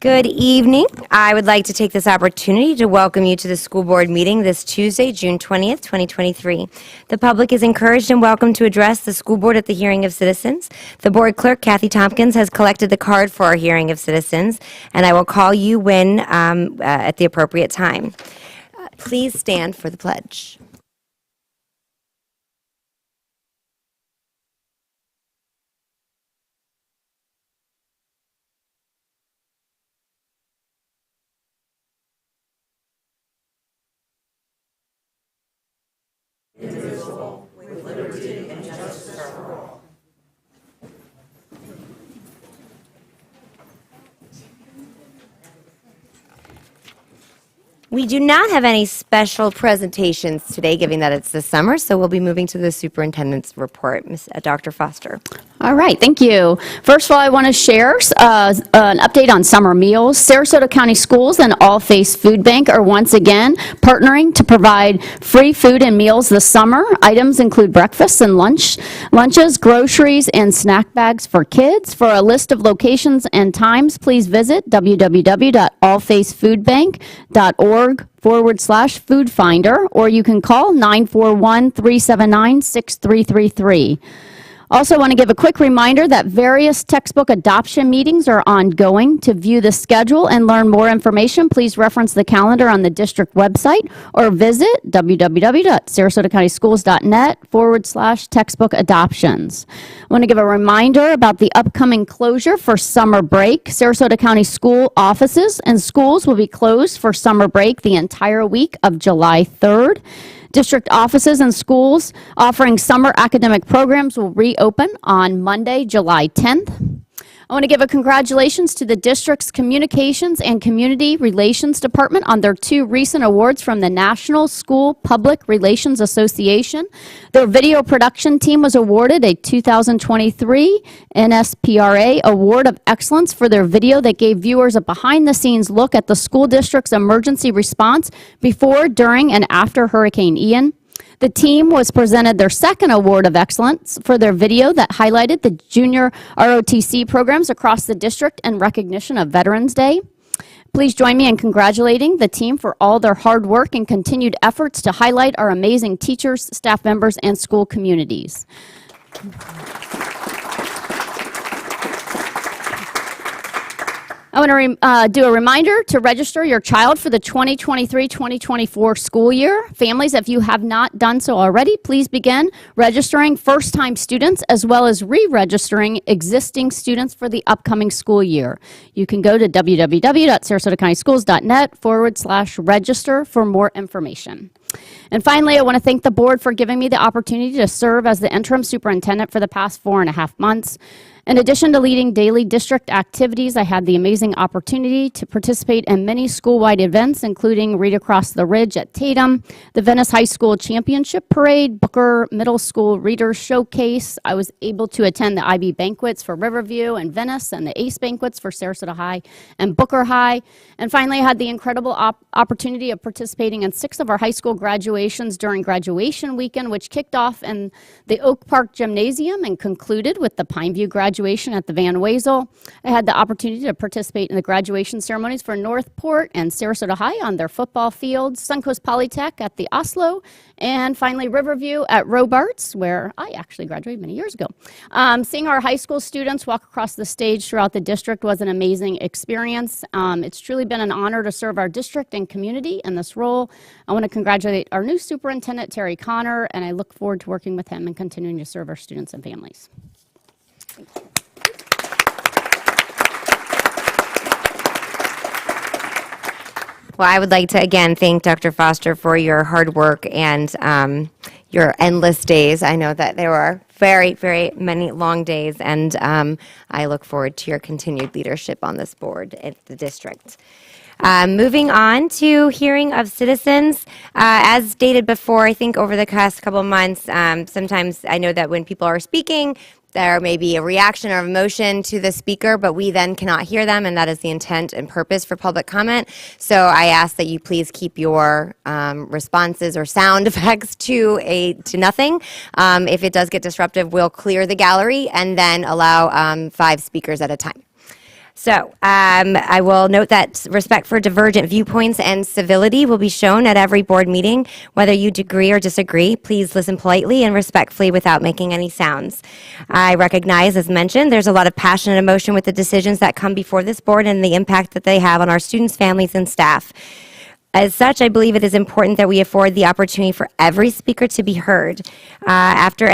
Good evening. I would like to take this opportunity to welcome you to the school board meeting this Tuesday, June 20th, 2023. The public is encouraged and welcome to address the school board at the hearing of citizens. The board clerk, Kathy Tompkins, has collected the card for our hearing of citizens, and I will call you when at the appropriate time. Please stand for the pledge. Indivisible, with liberty and justice for all. We do not have any special presentations today, given that it's the summer, so we'll be moving to the superintendent's report. Dr. Foster. All right, thank you. First of all, I want to share an update on summer meals. Sarasota County Schools and All Face Food Bank are once again partnering to provide free food and meals this summer. Items include breakfasts and lunches, groceries, and snack bags for kids. For a list of locations and times, please visit www.allfacefoodbank.org/food finder, or you can call 941-379-6333. Also want to give a quick reminder that various textbook adoption meetings are ongoing. To view the schedule and learn more information, please reference the calendar on the district website or visit www.sarasotacountyschools.net/textbook adoptions. I want to give a reminder about the upcoming closure for summer break. Sarasota County school offices and schools will be closed for summer break the entire week of July 3rd. District offices and schools offering summer academic programs will reopen on Monday, July 10th. I want to give a congratulations to the district's Communications and Community Relations Department on their 2 recent awards from the National School Public Relations Association. Their video production team was awarded a 2023 NSPRA Award of Excellence for their video that gave viewers a behind-the-scenes look at the school district's emergency response before, during, and after Hurricane Ian. The team was presented their 2nd Award of Excellence for their video that highlighted the junior ROTC programs across the district in recognition of Veterans Day. Please join me in congratulating the team for all their hard work and continued efforts to highlight our amazing teachers, staff members, and school communities. I want to do a reminder to register your child for the 2023-2024 school year. Families, if you have not done so already, please begin registering first-time students as well as re-registering existing students for the upcoming school year. You can go to www.sarasotacountyschools.net/register for more information. And finally, I want to thank the board for giving me the opportunity to serve as the interim superintendent for the past 4.5 months. In addition to leading daily district activities, I had the amazing opportunity to participate in many school-wide events, including Read Across the Ridge at Tatum, the Venice High School Championship Parade, Booker Middle School Readers Showcase. I was able to attend the IB banquets for Riverview and Venice, and the ACE banquets for Sarasota High and Booker High. And finally, I had the incredible opportunity of participating in 6 of our high school graduations during graduation weekend, which kicked off in the Oak Park Gymnasium and concluded with the Pineview graduation at the Van Wezel. I had the opportunity to participate in the graduation ceremonies for Northport and Sarasota High on their football fields, Suncoast Polytech at the Oslo, and finally Riverview at Robarts, where I actually graduated many years ago. Seeing our high school students walk across the stage throughout the district was an amazing experience. It's truly been an honor to serve our district and community in this role. I want to congratulate our new superintendent, Terry Connor, and I look forward to working with him and continuing to serve our students and families. Thank you. Well, I would like to again thank Dr. Foster for your hard work and your endless days. I know that there were very, very many long days, and I look forward to your continued leadership on this board at the district. Moving on to hearing of citizens. As stated before, I think over the past couple of months, sometimes I know that when people are speaking, there may be a reaction or emotion to the speaker, but we then cannot hear them, and that is the intent and purpose for public comment. So I ask that you please keep your responses or sound effects to nothing. If it does get disruptive, we'll clear the gallery and then allow 5 speakers at a time. So I will note that respect for divergent viewpoints and civility will be shown at every board meeting. Whether you agree or disagree, please listen politely and respectfully without making any sounds. I recognize, as mentioned, there's a lot of passion and emotion with the decisions that come before this board and the impact that they have on our students, families, and staff. As such, I believe it is important that we afford the opportunity for every speaker to be heard. After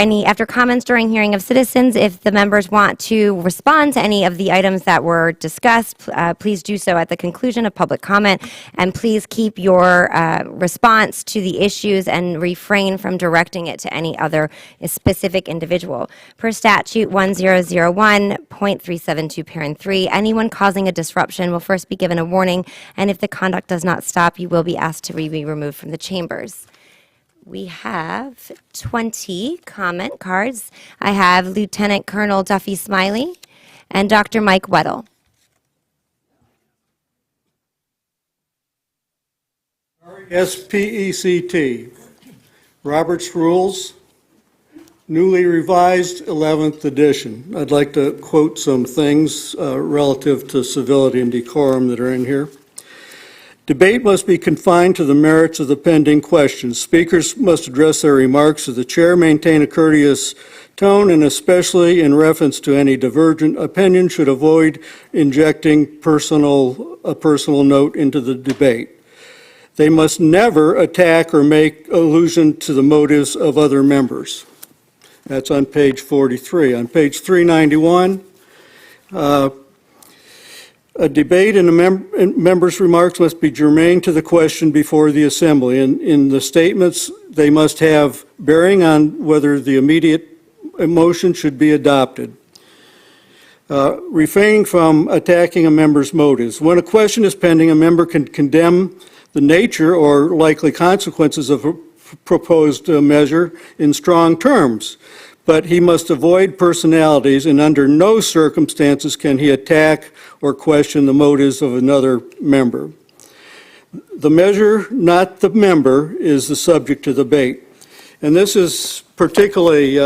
comments during hearing of citizens, if the members want to respond to any of the items that were discussed, please do so at the conclusion of public comment, and please keep your response to the issues and refrain from directing it to any other specific individual. Per statute 1001.372 parent 3, anyone causing a disruption will first be given a warning, and if the conduct does not stop, you will be asked to be removed from the chambers. We have 20 comment cards. I have Lieutenant Colonel Duffy Smiley and Dr. Mike Weddle. SPECT, Robert's Rules, newly revised 11th edition. I'd like to quote some things relative to civility and decorum that are in here. Debate must be confined to the merits of the pending questions. Speakers must address their remarks to the chair, maintain a courteous tone, and especially in reference to any divergent opinion should avoid injecting a personal note into the debate. They must never attack or make allusion to the motives of other members. That's on page 43. On page 391, a debate and member's remarks must be germane to the question before the assembly. In the statements, they must have bearing on whether the immediate motion should be adopted. Refraining from attacking a member's motives. When a question is pending, a member can condemn the nature or likely consequences of a proposed measure in strong terms, but he must avoid personalities, and under no circumstances can he attack or question the motives of another member. The measure, not the member, is the subject of debate. And this is particularly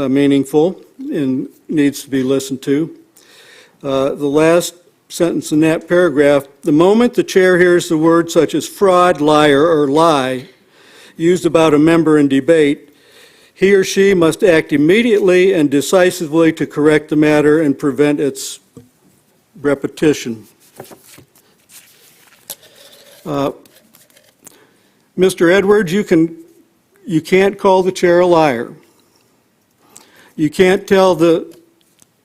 meaningful and needs to be listened to. The last sentence in that paragraph, the moment the chair hears the words such as fraud, liar, or lie used about a member in debate, he or she must act immediately and decisively to correct the matter and prevent its repetition. Mr. Edwards, you can't call the chair a liar. You can't tell the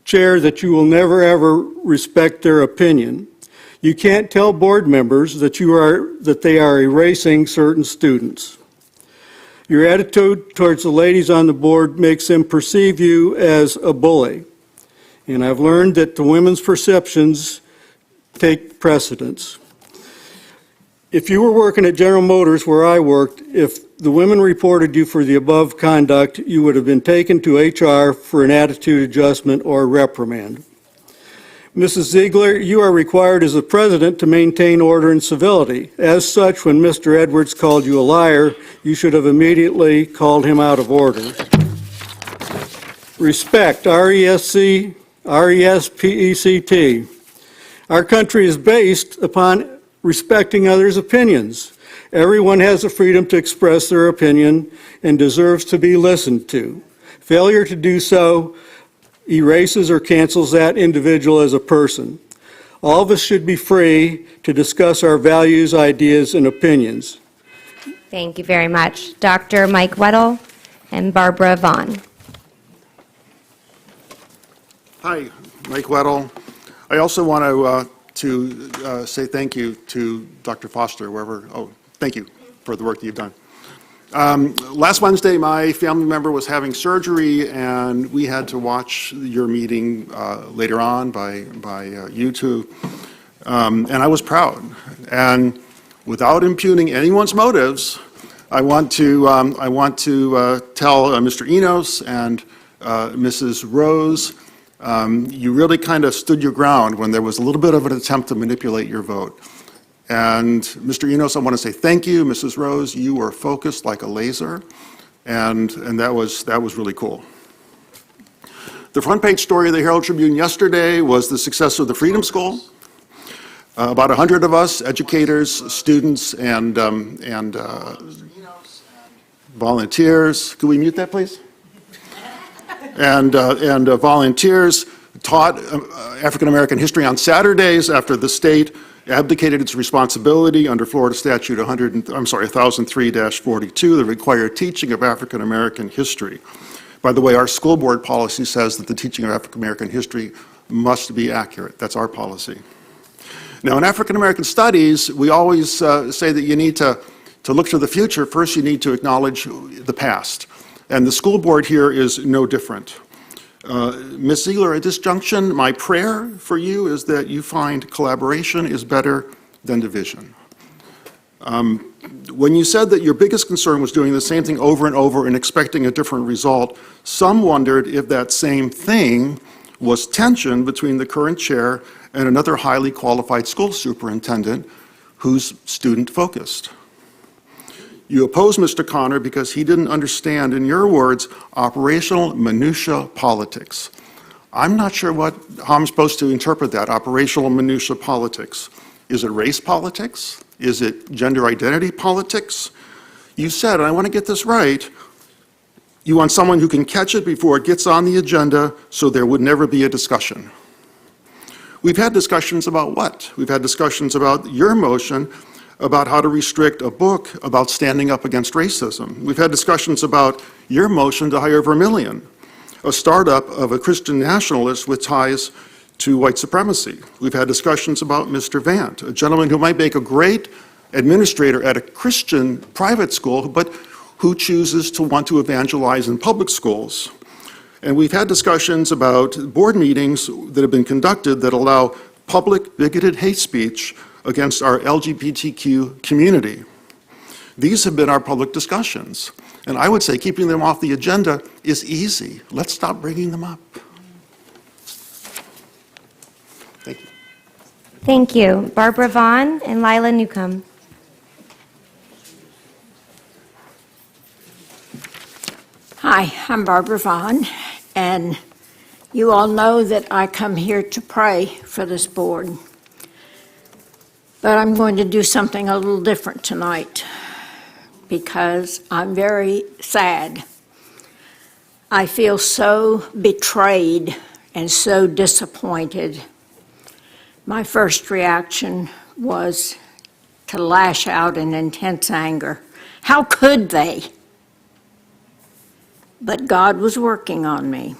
chair that you will never ever respect their opinion. You can't tell board members that they are erasing certain students. Your attitude towards the ladies on the board makes them perceive you as a bully. And I've learned that the women's perceptions take precedence. If you were working at General Motors where I worked, if the women reported you for the above conduct, you would have been taken to HR for an attitude adjustment or reprimand. Mrs. Ziegler, you are required as the president to maintain order and civility. As such, when Mr. Edwards called you a liar, you should have immediately called him out of order. Respect, R-E-S-P-E-C-T. Our country is based upon respecting others' opinions. Everyone has the freedom to express their opinion and deserves to be listened to. Failure to do so erases or cancels that individual as a person. All of us should be free to discuss our values, ideas, and opinions. Thank you very much. Dr. Mike Weddle and Barbara Vaughn. Hi, Mike Weddle. I also want to say thank you to Dr. Foster, thank you for the work that you've done. Last Wednesday, my family member was having surgery, and we had to watch your meeting later on by YouTube, and I was proud. And without impugning anyone's motives, I want to tell Mr. Enos and Mrs. Rose, you really kind of stood your ground when there was a little bit of an attempt to manipulate your vote. And Mr. Enos, I want to say thank you. Mrs. Rose, you were focused like a laser, and that was really cool. The front page story of the Herald Tribune yesterday was the success of the Freedom School. About 100 of us, educators, students, and volunteers. Could we mute that, please? And volunteers taught African American history on Saturdays after the state abdicated its responsibility under Florida Statute 1003-42 that required teaching of African American history. By the way, our school board policy says that the teaching of African American history must be accurate. That's our policy. Now, in African American studies, we always say that you need to look to the future. First, you need to acknowledge the past. And the school board here is no different. Ms. Ziegler, at this junction, my prayer for you is that you find collaboration is better than division. When you said that your biggest concern was doing the same thing over and over and expecting a different result, some wondered if that same thing was tension between the current chair and another highly qualified school superintendent who's student-focused. You opposed Mr. Connor because he didn't understand, in your words, operational minutia politics. I'm not sure how I'm supposed to interpret that, operational minutia politics. Is it race politics? Is it gender identity politics? You said, and I want to get this right, you want someone who can catch it before it gets on the agenda so there would never be a discussion. We've had discussions about what? We've had discussions about your motion about how to restrict a book about standing up against racism. We've had discussions about your motion to hire Vermillion, a startup of a Christian nationalist with ties to white supremacy. We've had discussions about Mr. Vant, a gentleman who might make a great administrator at a Christian private school, but who chooses to want to evangelize in public schools. And we've had discussions about board meetings that have been conducted that allow public bigoted hate speech against our LGBTQ community. These have been our public discussions. And I would say keeping them off the agenda is easy. Let's stop bringing them up. Thank you. Thank you. Barbara Vaughn and Lila Newcomb. Hi, I'm Barbara Vaughn, and you all know that I come here to pray for this board. But I'm going to do something a little different tonight because I'm very sad. I feel so betrayed and so disappointed. My first reaction was to lash out in intense anger. How could they? But God was working on me.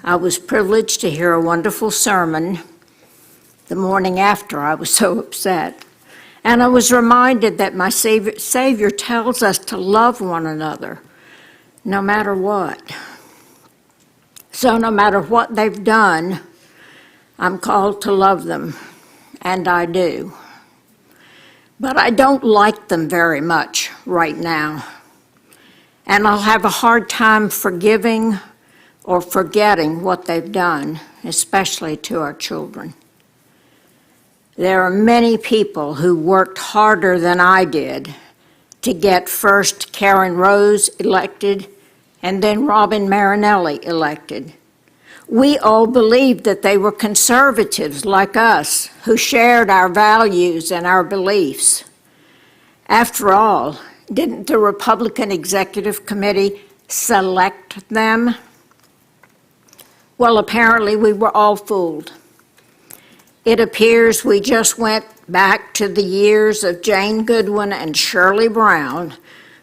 I was privileged to hear a wonderful sermon the morning after I was so upset. And I was reminded that my Savior tells us to love one another, no matter what. So no matter what they've done, I'm called to love them, and I do. But I don't like them very much right now. And I'll have a hard time forgiving or forgetting what they've done, especially to our children. There are many people who worked harder than I did to get first Karen Rose elected and then Robin Marinelli elected. We all believed that they were conservatives like us who shared our values and our beliefs. After all, didn't the Republican Executive Committee select them? Well, apparently we were all fooled. It appears we just went back to the years of Jane Goodwin and Shirley Brown,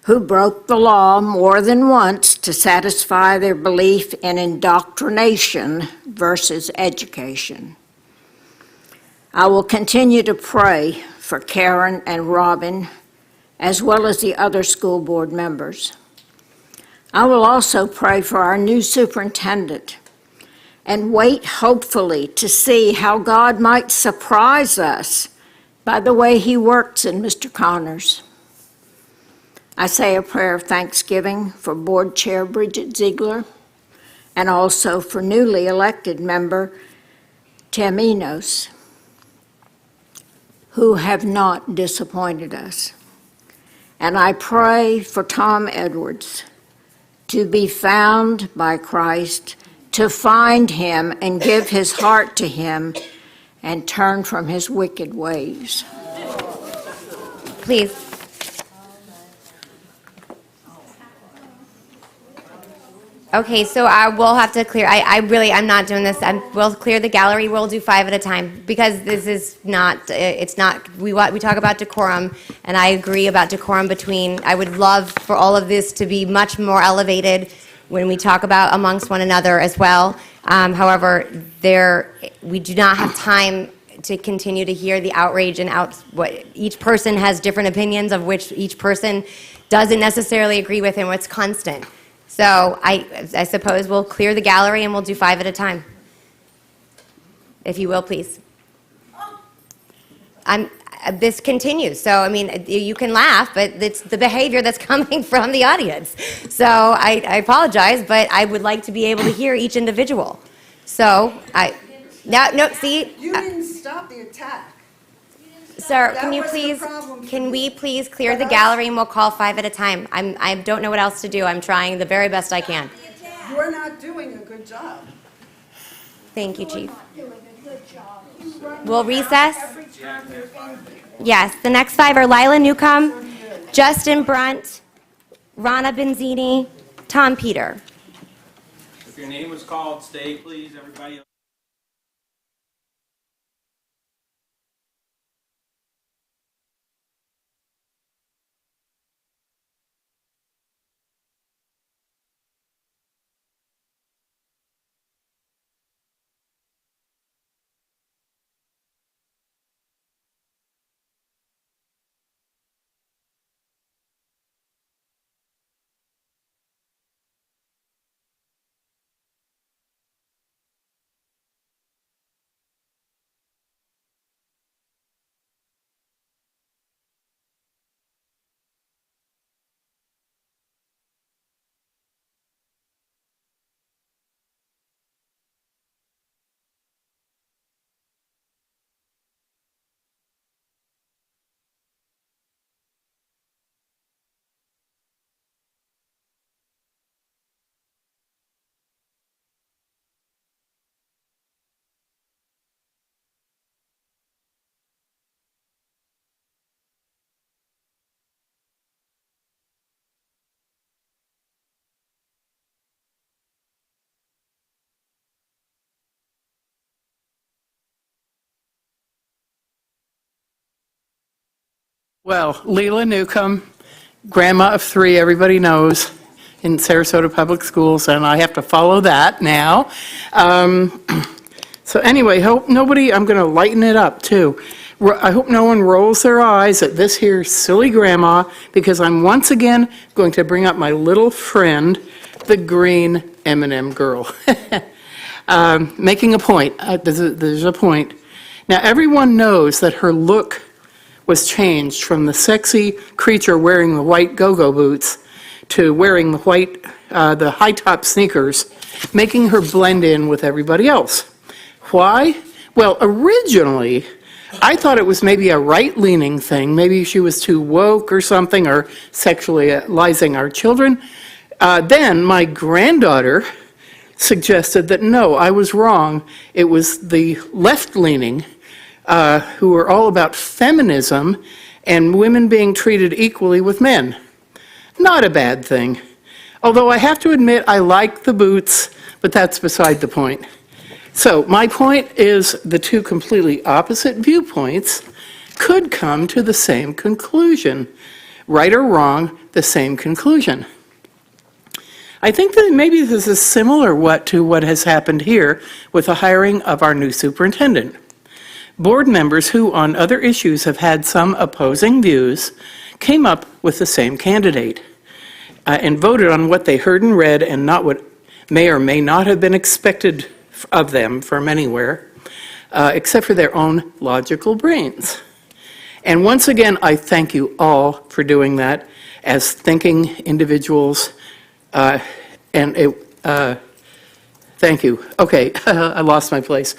who broke the law more than once to satisfy their belief in indoctrination versus education. I will continue to pray for Karen and Robin, as well as the other school board members. I will also pray for our new superintendent and wait hopefully to see how God might surprise us by the way he works in Mr. Connors. I say a prayer of thanksgiving for Board Chair Bridget Ziegler and also for newly elected member Tim Enos, who have not disappointed us. And I pray for Tom Edwards to be found by Christ, to find him and give his heart to him and turn from his wicked ways. Please. Okay, so I will have to clear, I'm not doing this. We'll clear the gallery. We'll do 5 at a time because this is not, it's not, we talk about decorum, and I agree about decorum between, I would love for all of this to be much more elevated when we talk about amongst one another as well. However, we do not have time to continue to hear the outrage and what each person has different opinions of which each person doesn't necessarily agree with and what's constant. So I suppose we'll clear the gallery and we'll do 5 at a time. If you will, please. This continues. So, I mean, you can laugh, but it's the behavior that's coming from the audience. So I apologize, but I would like to be able to hear each individual. So no, see? You didn't stop the attack. Sir, That was the problem. can we please clear the gallery and we'll call 5 at a time? I don't know what else to do. I'm trying the very best I can. You're not doing a good job. Thank you, Chief. We'll recess? Yes, the next 5 are Lila Newcomb, Justin Brunt, Rana Benzini, Tom Peter. If your name was called, stay, please, everybody. Well, Leila Newcomb, grandma of 3, everybody knows, in Sarasota Public Schools, and I have to follow that now. So anyway, I'm going to lighten it up too. I hope no one rolls their eyes at this here silly grandma, because I'm once again going to bring up my little friend, the green M&M girl. Making a point. There's a point. Now, everyone knows that her look was changed from the sexy creature wearing the white go-go boots to wearing the high-top sneakers, making her blend in with everybody else. Why? Well, originally, I thought it was maybe a right-leaning thing. Maybe she was too woke or something, or sexualizing our children. Then my granddaughter suggested that no, I was wrong. It was the left-leaning who were all about feminism and women being treated equally with men. Not a bad thing. Although I have to admit I like the boots, but that's beside the point. So my point is the two completely opposite viewpoints could come to the same conclusion. Right or wrong, the same conclusion. I think that maybe this is similar to what has happened here with the hiring of our new superintendent. Board members who, on other issues, have had some opposing views came up with the same candidate and voted on what they heard and read and not what may or may not have been expected of them from anywhere, except for their own logical brains. And once again, I thank you all for doing that. as thinking individuals, and thank you. Okay, I lost my place.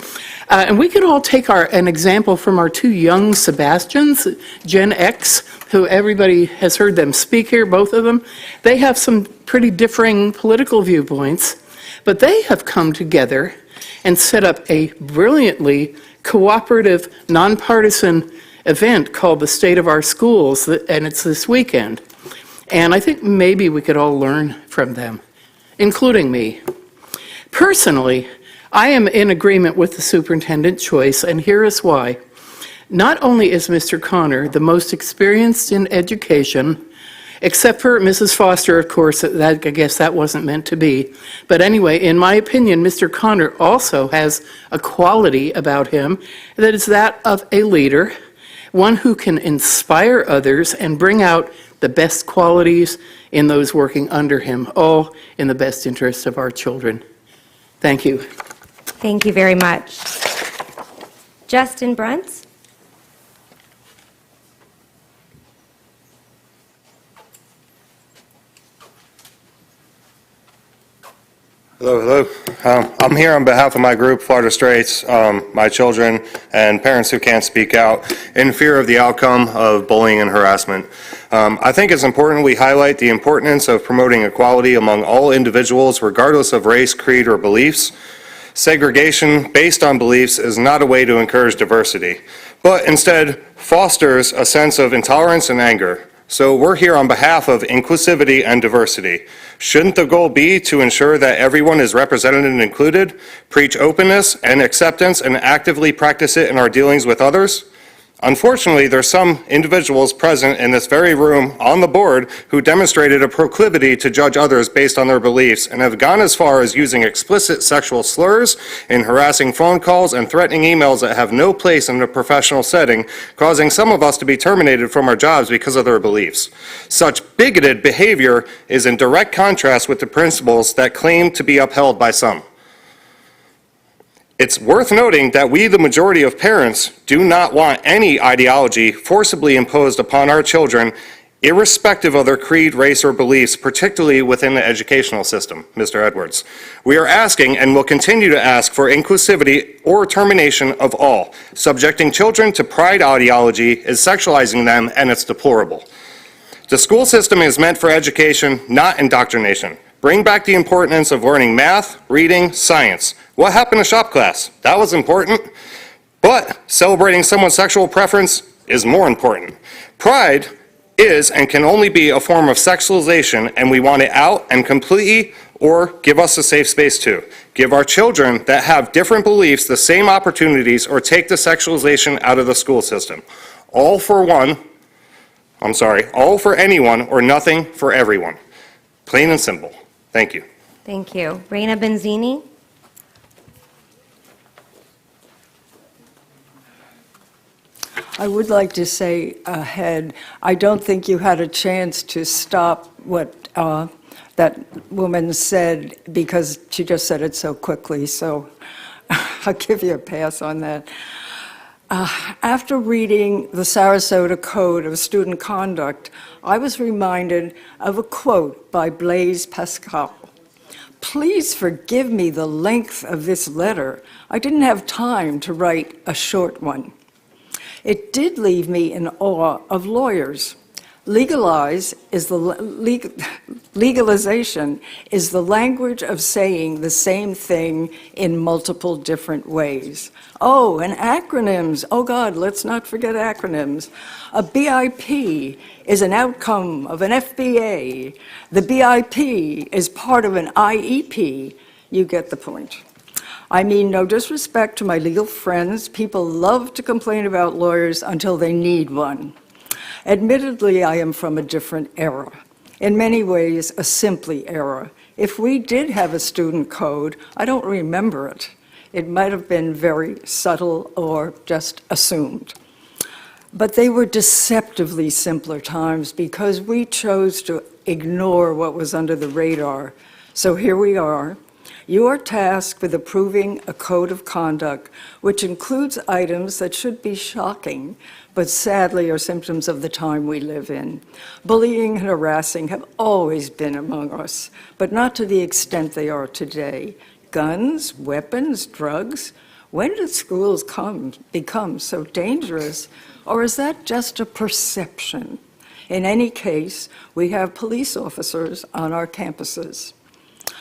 And we could all take an example from our two young Sebastians, Gen X, who everybody has heard them speak here, both of them. They have some pretty differing political viewpoints, but they have come together and set up a brilliantly cooperative, nonpartisan event called the State of Our Schools, and it's this weekend. And I think maybe we could all learn from them, including me. Personally, I am in agreement with the superintendent choice, and here is why. Not only is Mr. Connor the most experienced in education, except for Mrs. Foster, of course, I guess that wasn't meant to be. But anyway, in my opinion, Mr. Connor also has a quality about him that is that of a leader, one who can inspire others and bring out the best qualities in those working under him, all in the best interest of our children. Thank you. Thank you very much. Justin Bruntz? Hello. I'm here on behalf of my group, Florida Straits, my children, and parents who can't speak out in fear of the outcome of bullying and harassment. I think it's important we highlight the importance of promoting equality among all individuals, regardless of race, creed, or beliefs. Segregation based on beliefs is not a way to encourage diversity, but instead fosters a sense of intolerance and anger. So we're here on behalf of inclusivity and diversity. Shouldn't the goal be to ensure that everyone is represented and included, preach openness and acceptance, and actively practice it in our dealings with others? Unfortunately, there's some individuals present in this very room on the board who demonstrated a proclivity to judge others based on their beliefs and have gone as far as using explicit sexual slurs in harassing phone calls and threatening emails that have no place in a professional setting, causing some of us to be terminated from our jobs because of their beliefs. Such bigoted behavior is in direct contrast with the principles that claim to be upheld by some. It's worth noting that we, the majority of parents, do not want any ideology forcibly imposed upon our children, irrespective of their creed, race, or beliefs, particularly within the educational system, Mr. Edwards. We are asking and will continue to ask for inclusivity or termination of all. Subjecting children to pride ideology is sexualizing them, and it's deplorable. The school system is meant for education, not indoctrination. Bring back the importance of learning math, reading, science. What happened to shop class? That was important. But celebrating someone's sexual preference is more important. Pride is and can only be a form of sexualization, and we want it out and completely, or give us a safe space too. Give our children that have different beliefs the same opportunities, or take the sexualization out of the school system. All for anyone, or nothing for everyone. Plain and simple. Thank you. Thank you. Raina Benzini? I would like to say ahead, I don't think you had a chance to stop what that woman said because she just said it so quickly, so I'll give you a pass on that. After reading the Sarasota Code of Student Conduct, I was reminded of a quote by Blaise Pascal. Please forgive me the length of this letter. I didn't have time to write a short one. It did leave me in awe of lawyers. Legalization is the language of saying the same thing in multiple different ways. Oh, and acronyms. Oh God, let's not forget acronyms. A BIP is an outcome of an FBA. The BIP is part of an IEP. You get the point. I mean, no disrespect to my legal friends. People love to complain about lawyers until they need one. Admittedly, I am from a different era. In many ways, a simply era. If we did have a student code, I don't remember it. It might have been very subtle or just assumed. But they were deceptively simpler times because we chose to ignore what was under the radar. So here we are, You are tasked with approving a code of conduct, which includes items that should be shocking, but sadly are symptoms of the time we live in. Bullying and harassing have always been among us, but not to the extent they are today. Guns, weapons, drugs. When did schools become so dangerous, or is that just a perception? In any case, we have police officers on our campuses.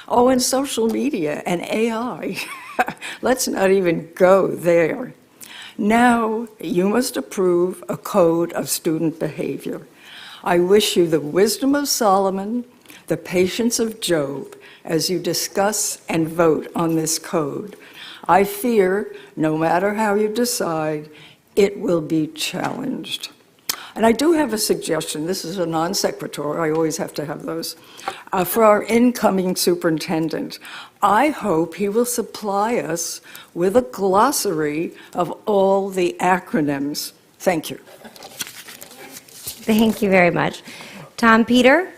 Oh, and social media and AI. Let's not even go there. Now, you must approve a code of student behavior. I wish you the wisdom of Solomon, the patience of Job, as you discuss and vote on this code. I fear, no matter how you decide, it will be challenged. And I do have a suggestion. This is a non sequitur. I always have to have those. For our incoming superintendent, I hope he will supply us with a glossary of all the acronyms. Thank you. Thank you very much. Tom Peter?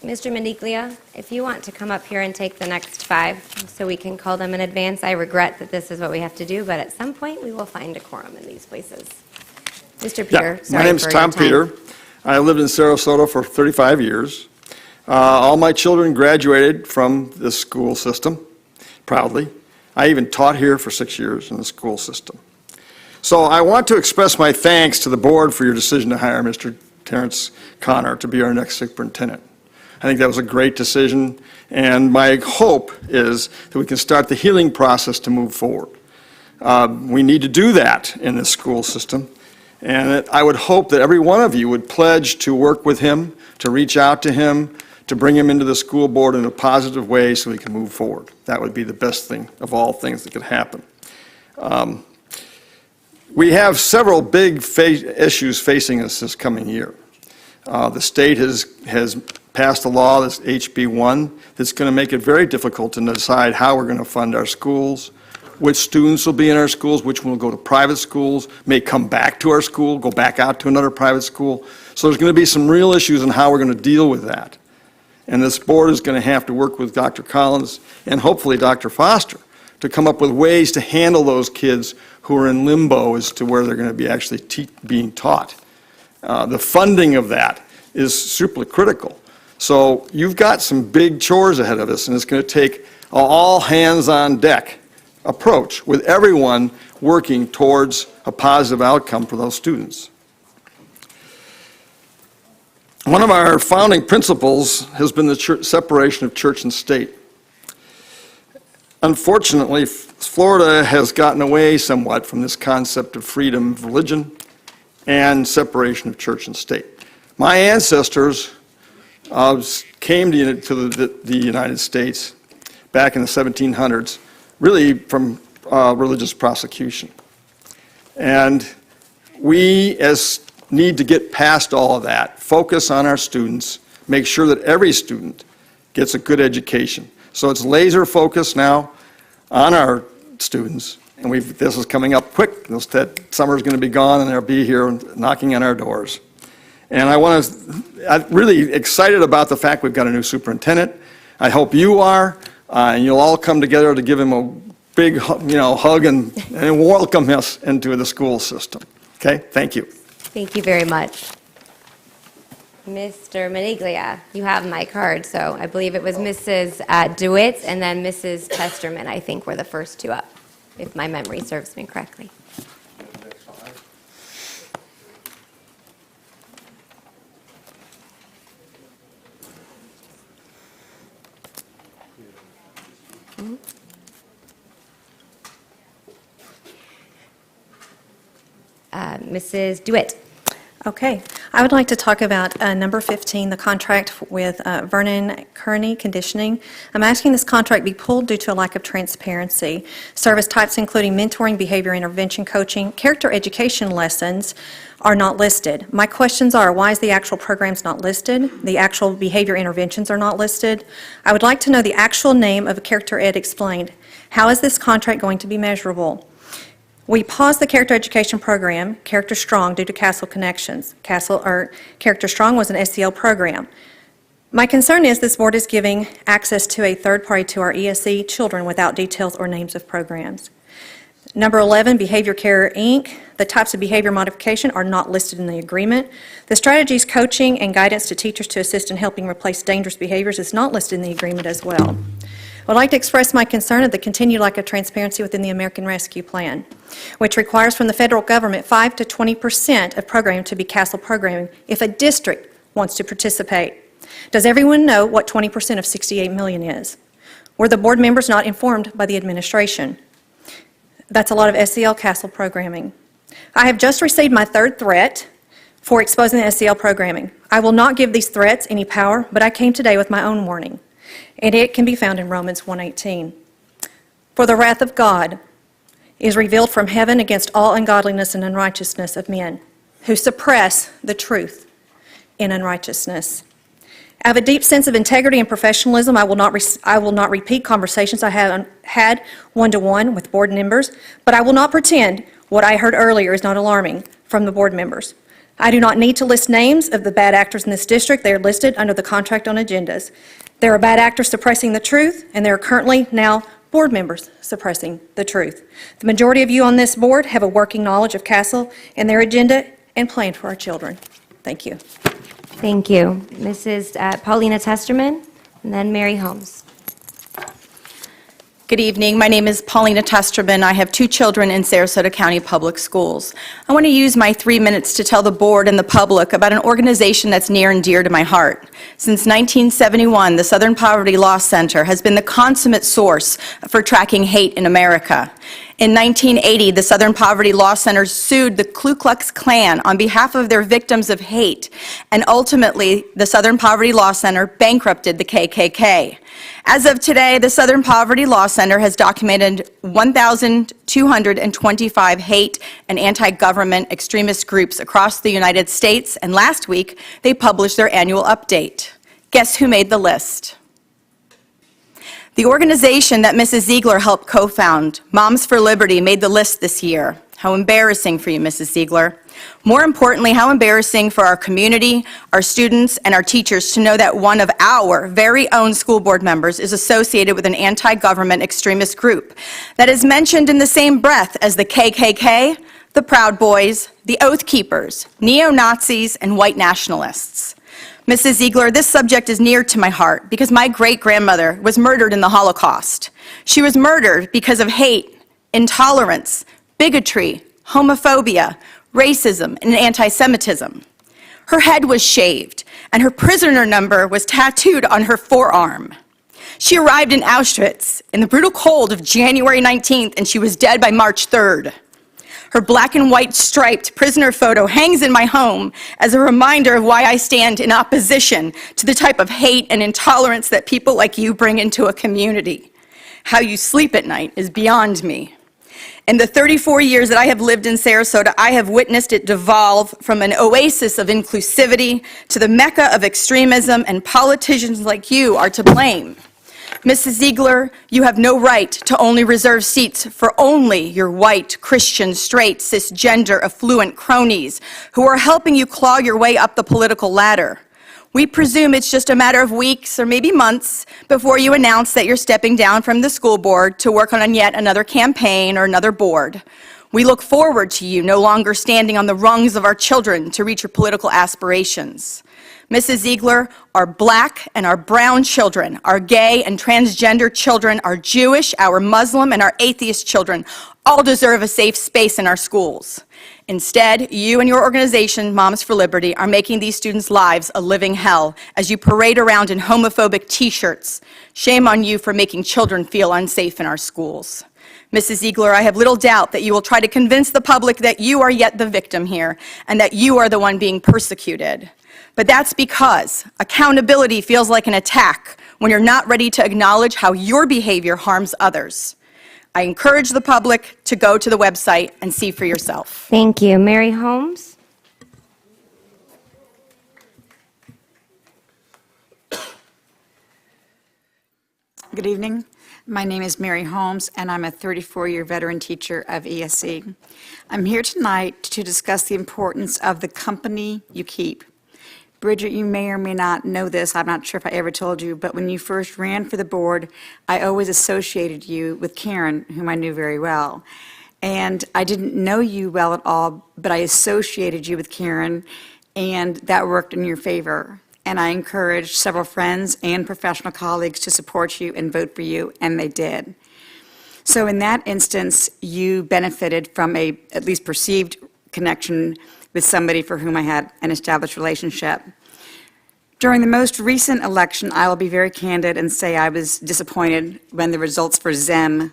Mr. Mendiglia, if you want to come up here and take the next 5 so we can call them in advance. I regret that this is what we have to do, but at some point we will find a quorum in these places. Mr. Peter, Yeah, sorry my name's for Tom your time. Peter. I lived in Sarasota for 35 years. All my children graduated from the school system, proudly. I even taught here for 6 years in the school system. So I want to express my thanks to the board for your decision to hire Mr. Terrence Connor to be our next superintendent. I think that was a great decision, and my hope is that we can start the healing process to move forward. We need to do that in the school system, and I would hope that every one of you would pledge to work with him, to reach out to him, to bring him into the school board in a positive way so we can move forward. That would be the best thing of all things that could happen. We have several big issues facing us this coming year. The state has passed a law, this HB1, that's going to make it very difficult to decide how we're going to fund our schools, which students will be in our schools, which will go to private schools, may come back to our school, go back out to another private school. So there's going to be some real issues on how we're going to deal with that. And this board is going to have to work with Dr. Collins and hopefully Dr. Foster to come up with ways to handle those kids who are in limbo as to where they're going to be actually being taught. The funding of that is super critical. So you've got some big chores ahead of us, and it's going to take an all-hands-on-deck approach with everyone working towards a positive outcome for those students. One of our founding principles has been the separation of church and state. Unfortunately, Florida has gotten away somewhat from this concept of freedom of religion and separation of church and state. My ancestors came to the United States back in the 1700s, really from religious prosecution. And we need to get past all of that, focus on our students, make sure that every student gets a good education. So it's laser focused now on our students, and this is coming up quick. That summer's going to be gone, and they'll be here knocking on our doors. And I'm really excited about the fact we've got a new superintendent. I hope you are, and you'll all come together to give him a big, hug and welcome us into the school system. Okay, thank you. Thank you very much. Mr. Meniglia, you have my card, so I believe it was Mrs. DeWitt and then Mrs. Testerman, I think, were the first 2 up, if my memory serves me correctly. Mrs. DeWitt. Okay. I would like to talk about number 15, the contract with Vernon Kearney Conditioning. I'm asking this contract be pulled due to a lack of transparency. Service types including mentoring, behavior intervention, coaching, character education lessons are not listed. My questions are, why is the actual programs not listed? The actual behavior interventions are not listed. I would like to know the actual name of character ed explained. How is this contract going to be measurable? We paused the character education program, Character Strong, due to Castle connections. Character Strong was an SEL program. My concern is this board is giving access to a third party to our ESE children without details or names of programs. Number 11, Behavior Care, Inc. The types of behavior modification are not listed in the agreement. The strategies, coaching, and guidance to teachers to assist in helping replace dangerous behaviors is not listed in the agreement as well. I would like to express my concern of the continued lack of transparency within the American Rescue Plan, which requires from the federal government 5 to 20% of programming to be CASEL programming if a district wants to participate. Does everyone know what 20% of $68 million is? Were the board members not informed by the administration? That's a lot of SEL CASEL programming. I have just received my third threat for exposing the SEL programming. I will not give these threats any power, but I came today with my own warning, and it can be found in Romans 1:18. For the wrath of God is revealed from heaven against all ungodliness and unrighteousness of men who suppress the truth in unrighteousness. I have a deep sense of integrity and professionalism. I will not repeat conversations I have had one-to-one with board members, but I will not pretend what I heard earlier is not alarming from the board members. I do not need to list names of the bad actors in this district. They are listed under the contract on agendas. There are bad actors suppressing the truth, and there are currently now board members suppressing the truth. The majority of you on this board have a working knowledge of CASEL and their agenda and plan for our children. Thank you. Thank you. Mrs. Paulina Testerman, and then Mary Holmes. Good evening. My name is Paulina Testerman. I have 2 children in Sarasota County Public Schools. I want to use my 3 minutes to tell the board and the public about an organization that's near and dear to my heart. Since 1971, the Southern Poverty Law Center has been the consummate source for tracking hate in America. In 1980, the Southern Poverty Law Center sued the Ku Klux Klan on behalf of their victims of hate, and ultimately, the Southern Poverty Law Center bankrupted the KKK. As of today, the Southern Poverty Law Center has documented 1,225 hate and anti-government extremist groups across the United States, and last week, they published their annual update. Guess who made the list? The organization that Mrs. Ziegler helped co-found, Moms for Liberty, made the list this year. How embarrassing for you, Mrs. Ziegler. More importantly, how embarrassing for our community, our students, and our teachers to know that one of our very own school board members is associated with an anti-government extremist group that is mentioned in the same breath as the KKK, the Proud Boys, the Oath Keepers, neo-Nazis, and white nationalists. Mrs. Ziegler, this subject is near to my heart because my great-grandmother was murdered in the Holocaust. She was murdered because of hate, intolerance, bigotry, homophobia, racism, and anti-Semitism. Her head was shaved, and her prisoner number was tattooed on her forearm. She arrived in Auschwitz in the brutal cold of January 19th, and she was dead by March 3rd. Her black and white striped prisoner photo hangs in my home as a reminder of why I stand in opposition to the type of hate and intolerance that people like you bring into a community. How you sleep at night is beyond me. In the 34 years that I have lived in Sarasota, I have witnessed it devolve from an oasis of inclusivity to the mecca of extremism, and politicians like you are to blame. Mrs. Ziegler, you have no right to only reserve seats for only your white, Christian, straight, cisgender, affluent cronies who are helping you claw your way up the political ladder. We presume it's just a matter of weeks or maybe months before you announce that you're stepping down from the school board to work on yet another campaign or another board. We look forward to you no longer standing on the rungs of our children to reach your political aspirations. Mrs. Ziegler, our black and our brown children, our gay and transgender children, our Jewish, our Muslim, and our atheist children all deserve a safe space in our schools. Instead, you and your organization, Moms for Liberty, are making these students' lives a living hell as you parade around in homophobic T-shirts. Shame on you for making children feel unsafe in our schools. Mrs. Ziegler, I have little doubt that you will try to convince the public that you are yet the victim here and that you are the one being persecuted. But that's because accountability feels like an attack when you're not ready to acknowledge how your behavior harms others. I encourage the public to go to the website and see for yourself. Thank you. Mary Holmes? Good evening. My name is Mary Holmes, and I'm a 34-year veteran teacher of ESE. I'm here tonight to discuss the importance of the company you keep. Bridget, you may or may not know this, I'm not sure if I ever told you, but when you first ran for the board, I always associated you with Karen, whom I knew very well. And I didn't know you well at all, but I associated you with Karen, and that worked in your favor. And I encouraged several friends and professional colleagues to support you and vote for you, and they did. So in that instance, you benefited from a at least perceived connection with somebody for whom I had an established relationship. During the most recent election, I will be very candid and say I was disappointed when the results for ZEM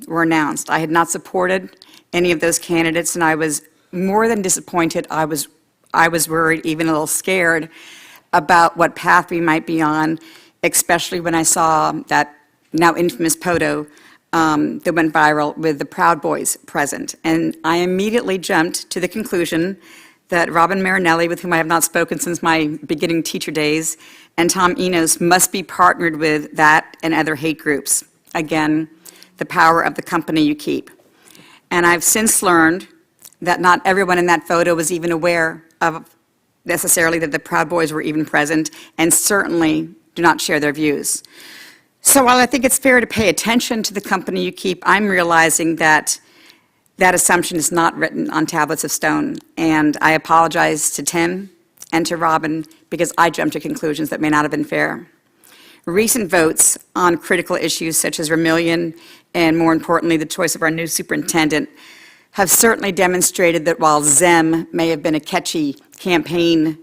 were announced. I had not supported any of those candidates, and I was more than disappointed. I was worried, even a little scared, about what path we might be on, especially when I saw that now infamous photo that went viral with the Proud Boys present. And I immediately jumped to the conclusion that Robin Marinelli, with whom I have not spoken since my beginning teacher days, and Tom Enos must be partnered with that and other hate groups. Again, the power of the company you keep. And I've since learned that not everyone in that photo was even aware of necessarily that the Proud Boys were even present, and certainly do not share their views. So while I think it's fair to pay attention to the company you keep, I'm realizing that that assumption is not written on tablets of stone. And I apologize to Tim and to Robin because I jumped to conclusions that may not have been fair. Recent votes on critical issues such as Vermillion and, more importantly, the choice of our new superintendent have certainly demonstrated that while ZEM may have been a catchy campaign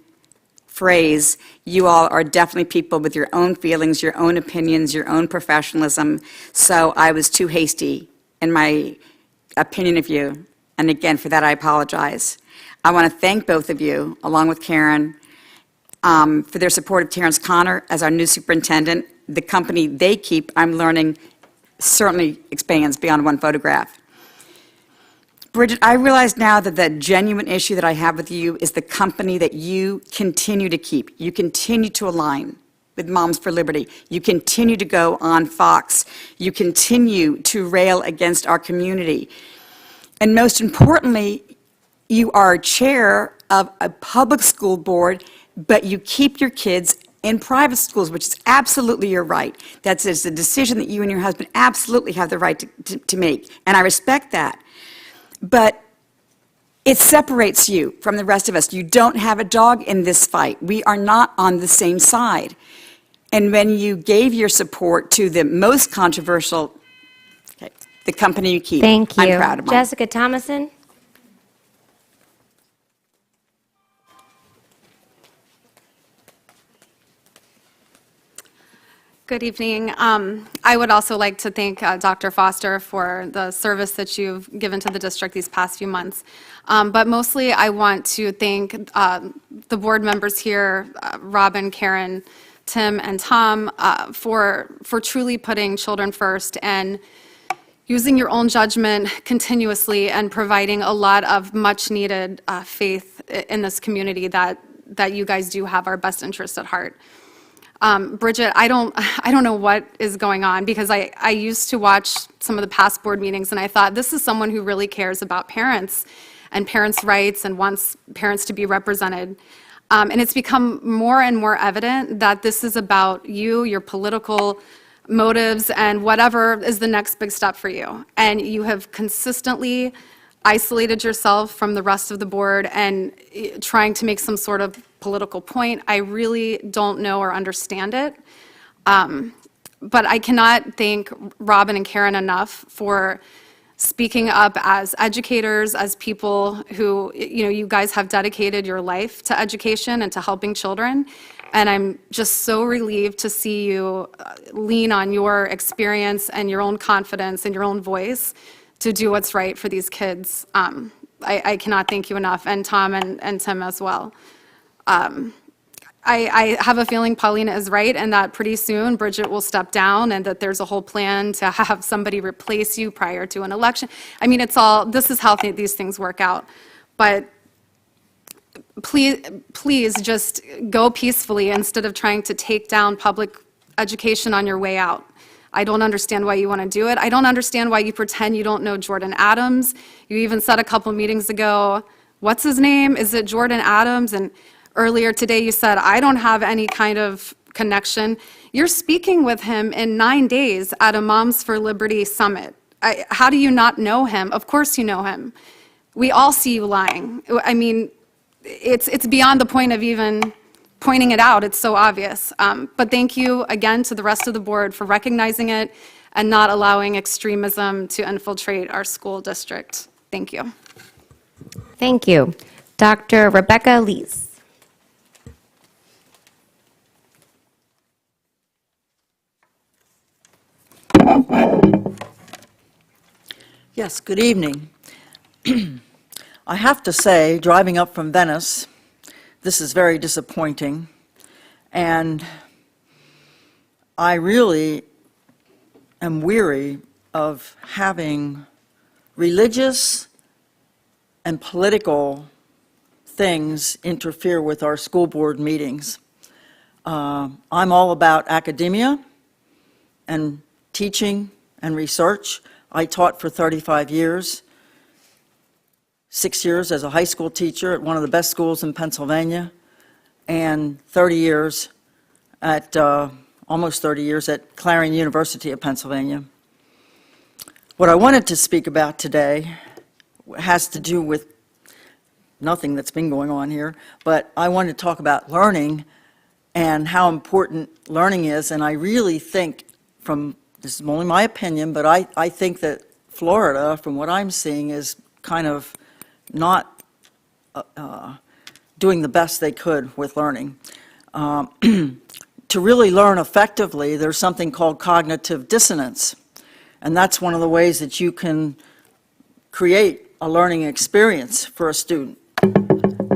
phrase, you all are definitely people with your own feelings, your own opinions, your own professionalism. So I was too hasty in my opinion of you. And again, for that, I apologize. I want to thank both of you, along with Karen, for their support of Terrence Connor as our new superintendent. The company they keep, I'm learning, certainly expands beyond one photograph. Bridget, I realize now that the genuine issue that I have with you is the company that you continue to keep. You continue to align with Moms for Liberty. You continue to go on Fox. You continue to rail against our community. And most importantly, you are chair of a public school board, but you keep your kids in private schools, which is absolutely your right. That's a decision that you and your husband absolutely have the right to make, and I respect that. But it separates you from the rest of us. You don't have a dog in this fight. We are not on the same side. And when you gave your support to the most controversial, the company you keep, Thank you. I'm proud of mine. Jessica Thomason? Good evening. I would also like to thank Dr. Foster for the service that you've given to the district these past few months. But mostly, I want to thank the board members here, Robin, Karen, Tim, and Tom, for truly putting children first and using your own judgment continuously and providing a lot of much-needed faith in this community that you guys do have our best interests at heart. Bridget, I don't know what is going on because I used to watch some of the past board meetings and I thought this is someone who really cares about parents and parents' rights and wants parents to be represented. And it's become more and more evident that this is about you, your political motives, and whatever is the next big step for you. And you have consistently isolated yourself from the rest of the board and trying to make some sort of political point. I really don't know or understand it. But I cannot thank Robin and Karen enough for speaking up as educators, as people who, you guys have dedicated your life to education and to helping children. And I'm just so relieved to see you lean on your experience and your own confidence and your own voice to do what's right for these kids. I cannot thank you enough, and Tom and Tim as well. I have a feeling Paulina is right, and that pretty soon Bridget will step down, and that there's a whole plan to have somebody replace you prior to an election. I mean, this is how these things work out. But please just go peacefully instead of trying to take down public education on your way out. I don't understand why you want to do it. I don't understand why you pretend you don't know Jordan Adams. You even said a couple meetings ago, what's his name? Is it Jordan Adams? And Earlier today, you said, I don't have any kind of connection. You're speaking with him in 9 days at a Moms for Liberty summit. How do you not know him? Of course you know him. We all see you lying. I mean, it's beyond the point of even pointing it out. It's so obvious. But thank you again to the rest of the board for recognizing it and not allowing extremism to infiltrate our school district. Thank you. Thank you. Dr. Rebecca Lees. Yes, good evening. I have to say, driving up from Venice, this is very disappointing, and I really am weary of having religious and political things interfere with our school board meetings. I'm all about academia and teaching and research. I taught for 35 years, 6 years as a high school teacher at one of the best schools in Pennsylvania, and 30 years at, almost 30 years at Clarion University of Pennsylvania. What I wanted to speak about today has to do with nothing that's been going on here, but I wanted to talk about learning and how important learning is, and I really think, this is only my opinion, but I think that Florida, from what I'm seeing, is kind of not doing the best they could with learning. To really learn effectively, there's something called cognitive dissonance, and that's one of the ways that you can create a learning experience for a student.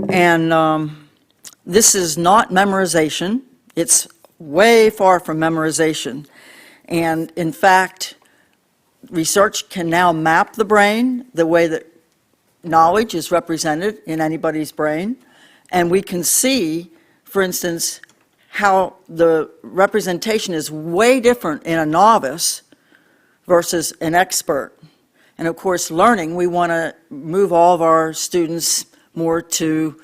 And this is not memorization. It's way far from memorization. And in fact, research can now map the brain the way that knowledge is represented in anybody's brain. And we can see, for instance, how the representation is way different in a novice versus an expert. And of course, learning, we want to move all of our students more to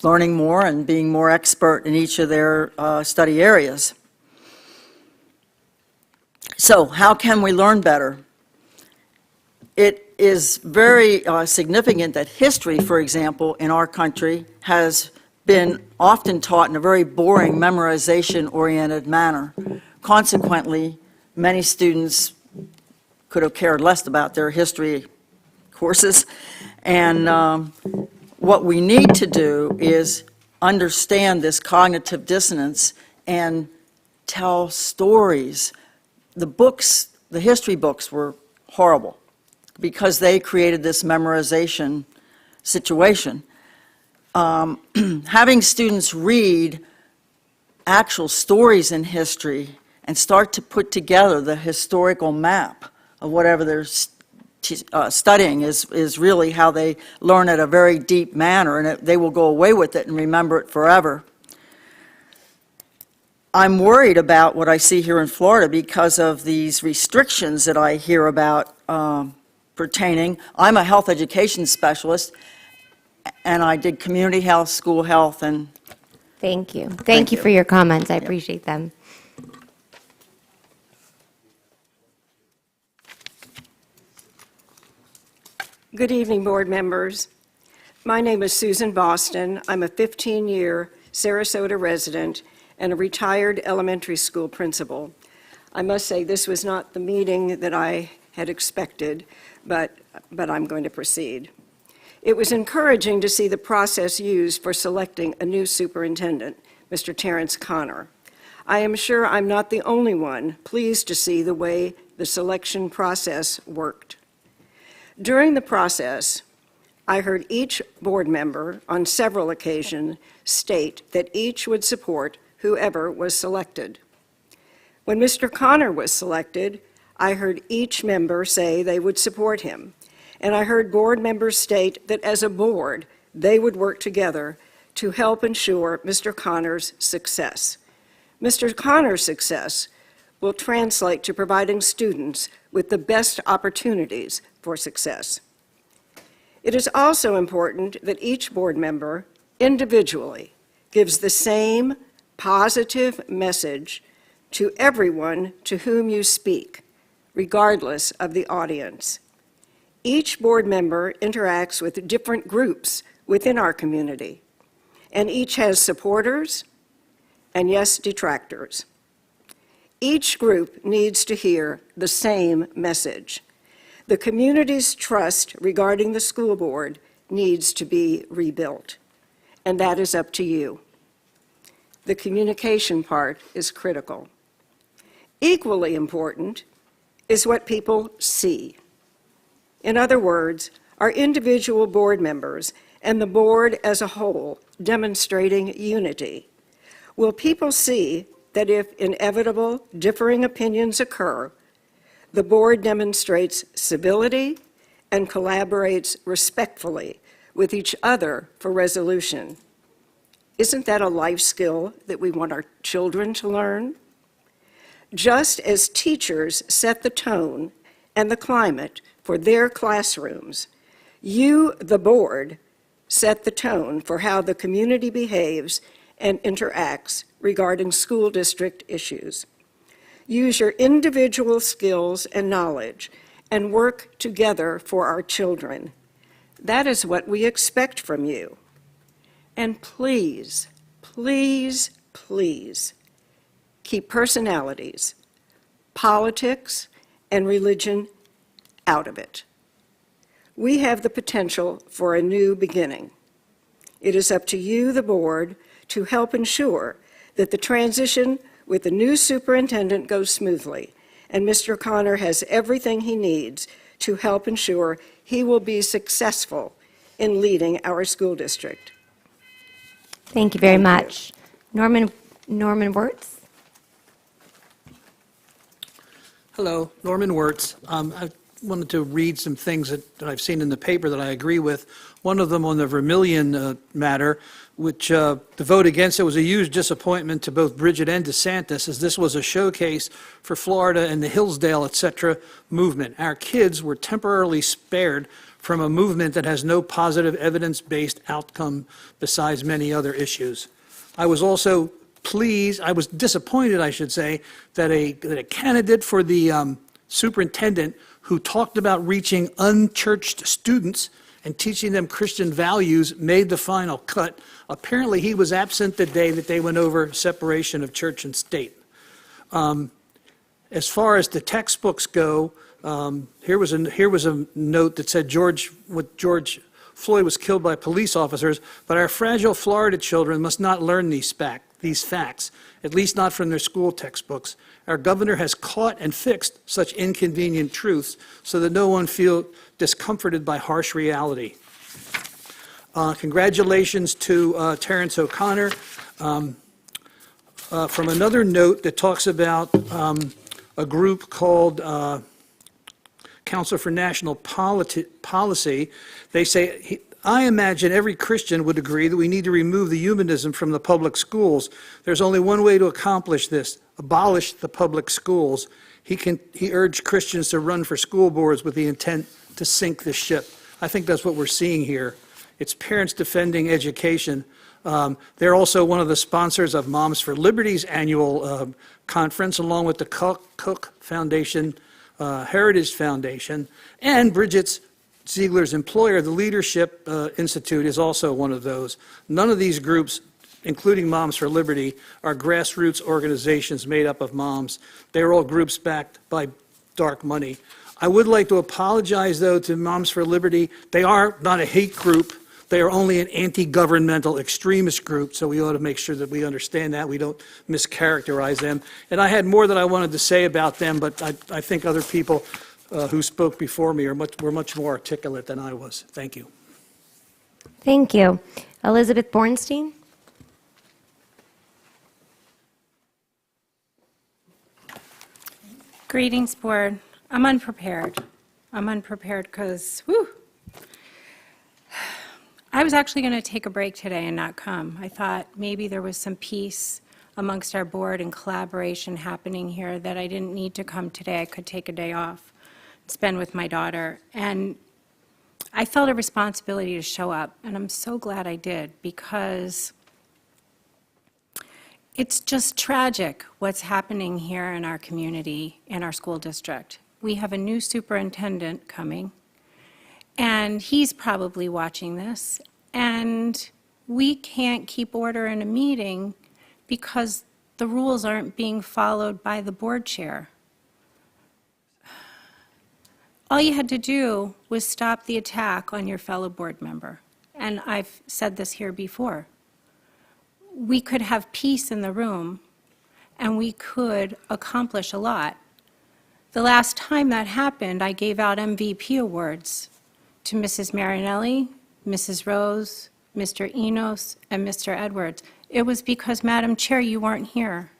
learning more and being more expert in each of their study areas. So how can we learn better? It is very significant that history, for example, in our country has been often taught in a very boring, memorization-oriented manner. Consequently, many students could have cared less about their history courses. And what we need to do is understand this cognitive dissonance and tell stories. The books, the history books, were horrible because they created this memorization situation. Having students read actual stories in history and start to put together the historical map of whatever they're studying is really how they learn at a very deep manner, and they will go away with it and remember it forever. I'm worried about what I see here in Florida because of these restrictions that I hear about pertaining. I'm a health education specialist, and I did community health, school health, and... Thank you. Thank you for your comments. I appreciate them. Good evening, board members. My name is Susan Boston. I'm a 15-year Sarasota resident and a retired elementary school principal. I must say this was not the meeting that I had expected, but I'm going to proceed. It was encouraging to see the process used for selecting a new superintendent, Mr. Terrence Connor. I am sure I'm not the only one pleased to see the way the selection process worked. During the process, I heard each board member on several occasions state that each would support whoever was selected. When Mr. Connor was selected, I heard each member say they would support him, and I heard board members state that as a board, they would work together to help ensure Mr. Connor's success. Mr. Connor's success will translate to providing students with the best opportunities for success. It is also important that each board member individually gives the same positive message to everyone to whom you speak, regardless of the audience. Each board member interacts with different groups within our community, and each has supporters and, yes, detractors. Each group needs to hear the same message. The community's trust regarding the school board needs to be rebuilt, and that is up to you. The communication part is critical. Equally important is what people see. In other words, our individual board members and the board as a whole demonstrating unity. Will people see that if inevitable differing opinions occur, the board demonstrates civility and collaborates respectfully with each other for resolution? Isn't that a life skill that we want our children to learn? Just as teachers set the tone and the climate for their classrooms, you, the board, set the tone for how the community behaves and interacts regarding school district issues. Use your individual skills and knowledge and work together for our children. That is what we expect from you. And please, please, please, keep personalities, politics, and religion out of it. We have the potential for a new beginning. It is up to you, the board, to help ensure that the transition with the new superintendent goes smoothly, and Mr. Connor has everything he needs to help ensure he will be successful in leading our school district. Thank you very much. Norman Wirtz. Hello, Norman Wirtz. I wanted to read some things that I've seen in the paper that I agree with. One of them on the Vermillion matter, which the vote against it was a huge disappointment to both Bridget and DeSantis, as this was a showcase for Florida and the Hillsdale, etc. movement. Our kids were temporarily spared from a movement that has no positive evidence-based outcome besides many other issues. I was also pleased, I was disappointed, I should say, that a candidate for the superintendent who talked about reaching unchurched students and teaching them Christian values made the final cut. Apparently, he was absent the day that they went over separation of church and state. As far as the textbooks go, here was a note that said George Floyd was killed by police officers, but our fragile Florida children must not learn these facts, at least not from their school textbooks. Our governor has caught and fixed such inconvenient truths so that no one feel discomforted by harsh reality. Congratulations to Terrence O'Connor. From another note that talks about a group called Council for National Policy, they say, I imagine every Christian would agree that we need to remove the humanism from the public schools. There's only one way to accomplish this: abolish the public schools. He urged Christians to run for school boards with the intent to sink the ship. I think that's what we're seeing here. It's Parents Defending Education. They're also one of the sponsors of Moms for Liberty's annual conference, along with the Cook Foundation, Heritage Foundation, and Bridget Ziegler's employer, the Leadership Institute, is also one of those. None of these groups, including Moms for Liberty, are grassroots organizations made up of moms. They're all groups backed by dark money. I would like to apologize, though, to Moms for Liberty. They are not a hate group. They are only an anti-governmental extremist group, so we ought to make sure that we understand that. We don't mischaracterize them. And I had more that I wanted to say about them, but I think other people who spoke before me were much more articulate than I was. Thank you. Thank you. Elizabeth Bornstein. Greetings, board. I'm unprepared. I'm unprepared because, I was actually going to take a break today and not come. I thought maybe there was some peace amongst our board and collaboration happening here that I didn't need to come today. I could take a day off, spend with my daughter. And I felt a responsibility to show up, and I'm so glad I did, because It's just tragic what's happening here in our community, in our school district. We have a new superintendent coming, and he's probably watching this, and we can't keep order in a meeting because the rules aren't being followed by the board chair. All you had to do was stop the attack on your fellow board member, and I've said this here before. We could have peace in the room, and we could accomplish a lot. The last time that happened, I gave out MVP awards to Mrs. Marinelli, Mrs. Rose, Mr. Enos, and Mr. Edwards. It was because, Madam Chair, you weren't here.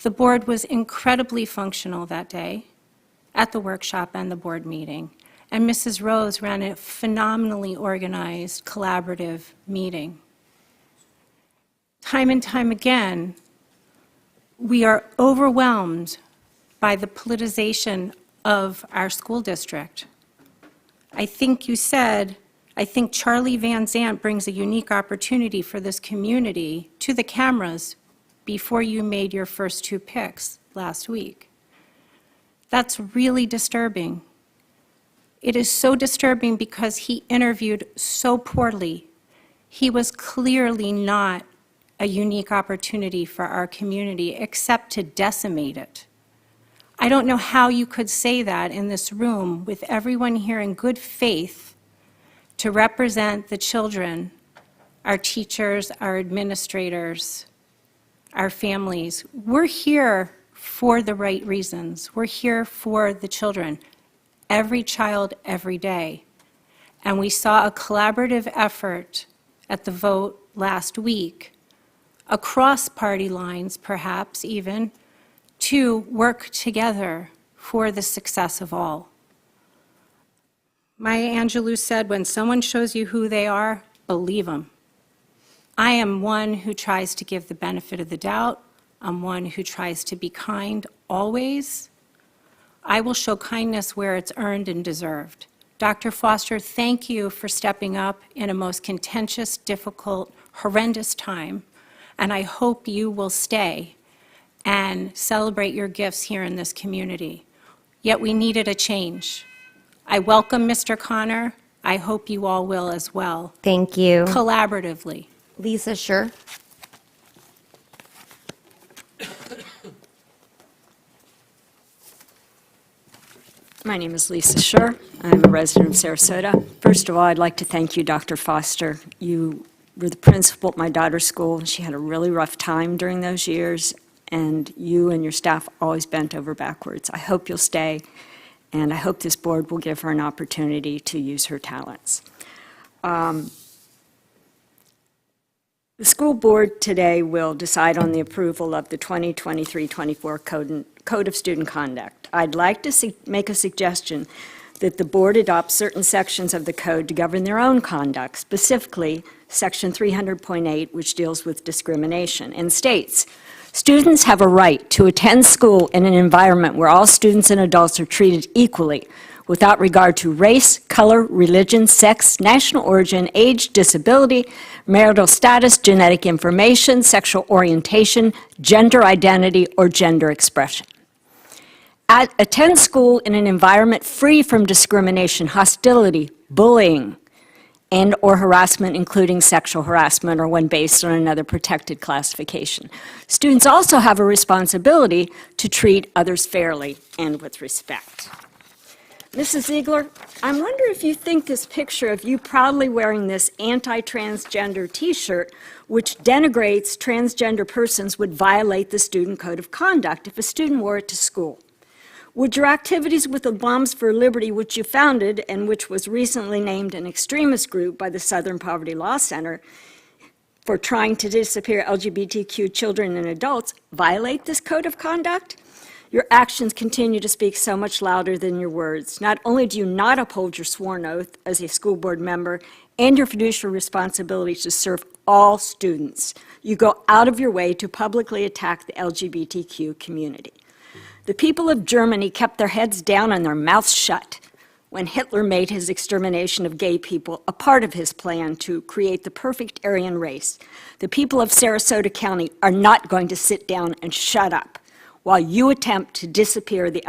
The board was incredibly functional that day at the workshop and the board meeting, and Mrs. Rose ran a phenomenally organized, collaborative meeting. Time and time again, we are overwhelmed by the politicization of our school district. I think you said, I think Charlie Van Zant brings a unique opportunity for this community to the cameras before you made your first 2 picks last week. That's really disturbing. It is so disturbing because he interviewed so poorly. He was clearly not a unique opportunity for our community except to decimate it. I don't know how you could say that in this room with everyone here in good faith to represent the children, our teachers, our administrators, our families. We're here for the right reasons. We're here for the children, every child, every day. And we saw a collaborative effort at the vote last week, across party lines perhaps even, to work together for the success of all. Maya Angelou said, when someone shows you who they are, believe them. I am one who tries to give the benefit of the doubt. I'm one who tries to be kind always. I will show kindness where it's earned and deserved. Dr. Foster, thank you for stepping up in a most contentious, difficult, horrendous time, and I hope you will stay and celebrate your gifts here in this community. Yet we needed a change. I welcome Mr. Connor. I hope you all will as well. Thank you. Collaboratively. Lisa, sure. My name is Lisa Schur. I'm a resident of Sarasota. First of all, I'd like to thank you, Dr. Foster. You were the principal at my daughter's school, and she had a really rough time during those years, and you and your staff always bent over backwards. I hope you'll stay, and I hope this board will give her an opportunity to use her talents. The school board today will decide on the approval of the 2023-24 Code of Student Conduct. I'd like to make a suggestion that the board adopt certain sections of the code to govern their own conduct, specifically Section 300.8, which deals with discrimination, and states, students have a right to attend school in an environment where all students and adults are treated equally, without regard to race, color, religion, sex, national origin, age, disability, marital status, genetic information, sexual orientation, gender identity, or gender expression. Attend school in an environment free from discrimination, hostility, bullying, and/or harassment, including sexual harassment or when based on another protected classification. Students also have a responsibility to treat others fairly and with respect. Mrs. Ziegler, I wonder if you think this picture of you proudly wearing this anti-transgender T-shirt, which denigrates transgender persons, would violate the student code of conduct if a student wore it to school. Would your activities with the Moms for Liberty, which you founded and which was recently named an extremist group by the Southern Poverty Law Center for trying to disappear LGBTQ children and adults, violate this code of conduct? Your actions continue to speak so much louder than your words. Not only do you not uphold your sworn oath as a school board member and your fiduciary responsibility to serve all students, you go out of your way to publicly attack the LGBTQ community. The people of Germany kept their heads down and their mouths shut when Hitler made his extermination of gay people a part of his plan to create the perfect Aryan race. The people of Sarasota County are not going to sit down and shut up while you attempt to disappear the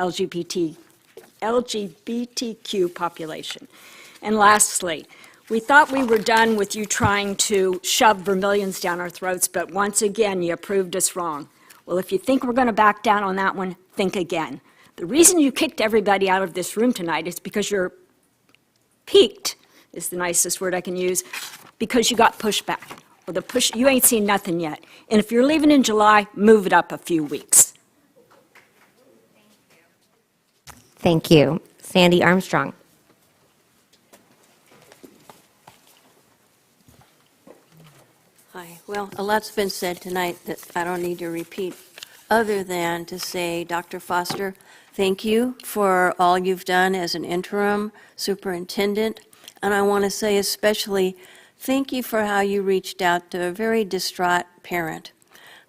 LGBTQ population. And lastly, we thought we were done with you trying to shove Vermilions down our throats, but once again, you proved us wrong. Well, if you think we're going to back down on that one, think again. The reason you kicked everybody out of this room tonight is because you're peaked, is the nicest word I can use, because you got pushed back. Well, you ain't seen nothing yet. And if you're leaving in July, move it up a few weeks. Thank you. Sandy Armstrong. Hi. Well, a lot's been said tonight that I don't need to repeat, other than to say, Dr. Foster, thank you for all you've done as an interim superintendent. And I want to say especially thank you for how you reached out to a very distraught parent.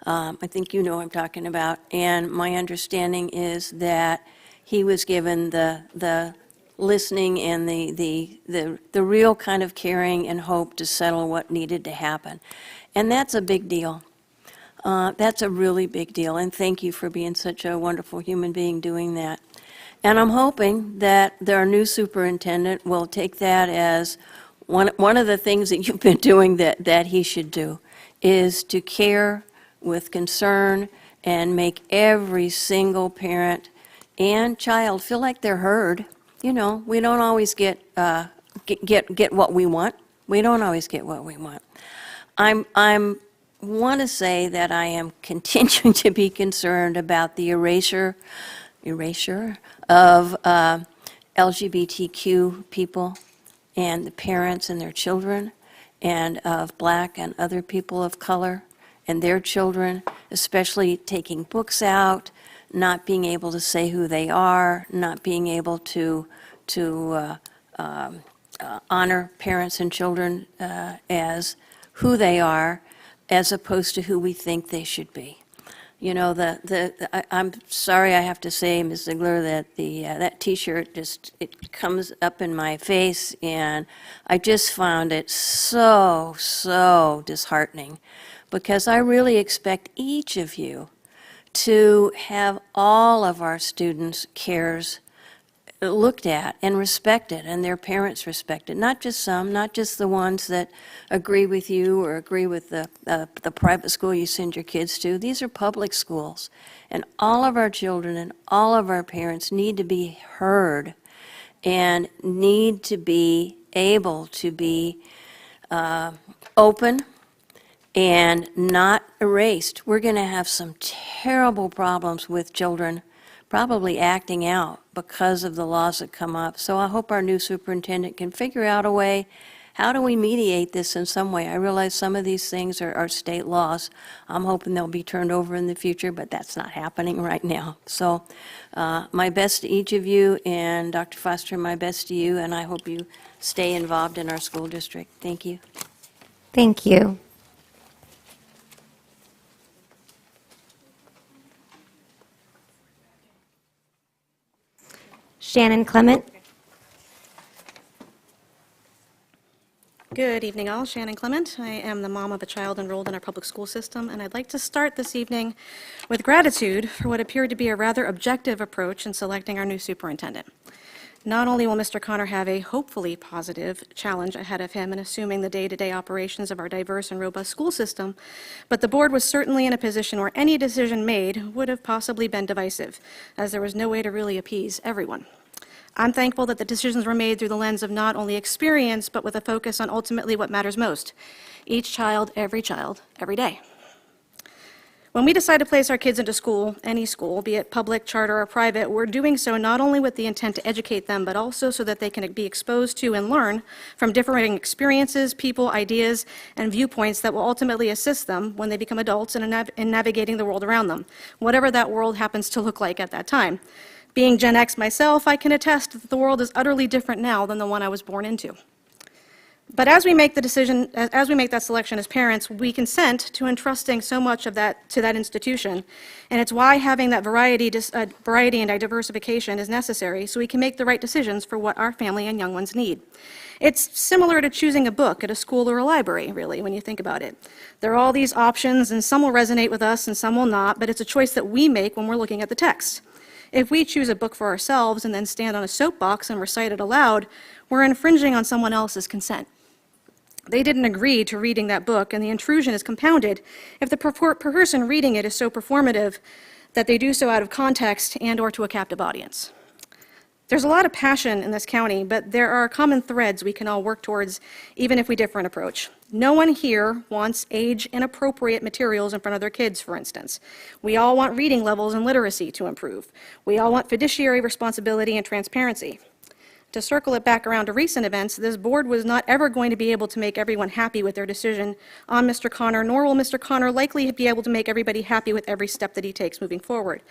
I think you know what I'm talking about. And my understanding is that he was given the listening and the real kind of caring and hope to settle what needed to happen. And that's a big deal. That's a really big deal, and thank you for being such a wonderful human being doing that. And I'm hoping that our new superintendent will take that as one of the things that you've been doing that he should do, is to care with concern and make every single parent and child feel like they're heard. You know, we don't always get what we want. We don't always get what we want. I'm want to say that I am continuing to be concerned about the erasure of LGBTQ people and the parents and their children, and of Black and other people of color and their children, especially taking books out, not being able to say who they are, not being able to honor parents and children as who they are, as opposed to who we think they should be. You know, I'm sorry I have to say, Ms. Ziegler, that that T-shirt it comes up in my face, and I just found it so disheartening, because I really expect each of you to have all of our students' cares looked at and respected, and their parents respected. Not just some, not just the ones that agree with you or agree with the private school you send your kids to. These are public schools, and all of our children and all of our parents need to be heard and need to be able to be open and not erased. We're going to have some terrible problems with children probably acting out because of the laws that come up. So I hope our new superintendent can figure out a way, how do we mediate this in some way? I realize some of these things are state laws. I'm hoping they'll be turned over in the future, but that's not happening right now. So my best to each of you, and Dr. Foster, my best to you, and I hope you stay involved in our school district. Thank you. Thank you. Shannon Clement. Good evening, all. Shannon Clement. I am the mom of a child enrolled in our public school system, and I'd like to start this evening with gratitude for what appeared to be a rather objective approach in selecting our new superintendent. Not only will Mr. Connor have a hopefully positive challenge ahead of him in assuming the day-to-day operations of our diverse and robust school system, but the board was certainly in a position where any decision made would have possibly been divisive, as there was no way to really appease everyone. I'm thankful that the decisions were made through the lens of not only experience, but with a focus on ultimately what matters most: each child, every day. When we decide to place our kids into school, any school, be it public, charter, or private, we're doing so not only with the intent to educate them, but also so that they can be exposed to and learn from differing experiences, people, ideas, and viewpoints that will ultimately assist them when they become adults in navigating the world around them, whatever that world happens to look like at that time. Being Gen X myself, I can attest that the world is utterly different now than the one I was born into. But as we make the decision, as we make that selection as parents, we consent to entrusting so much of that to that institution. And it's why having that variety and diversification is necessary, so we can make the right decisions for what our family and young ones need. It's similar to choosing a book at a school or a library, really, when you think about it. There are all these options, and some will resonate with us and some will not, but it's a choice that we make when we're looking at the text. If we choose a book for ourselves and then stand on a soapbox and recite it aloud, we're infringing on someone else's consent. They didn't agree to reading that book, and the intrusion is compounded if the person reading it is so performative that they do so out of context and or to a captive audience. There's a lot of passion in this county, but there are common threads we can all work towards, even if we differ in approach. No one here wants age-inappropriate materials in front of their kids, for instance. We all want reading levels and literacy to improve. We all want fiduciary responsibility and transparency. To circle it back around to recent events, this board was not ever going to be able to make everyone happy with their decision on Mr. Connor, nor will Mr. Connor likely be able to make everybody happy with every step that he takes moving forward.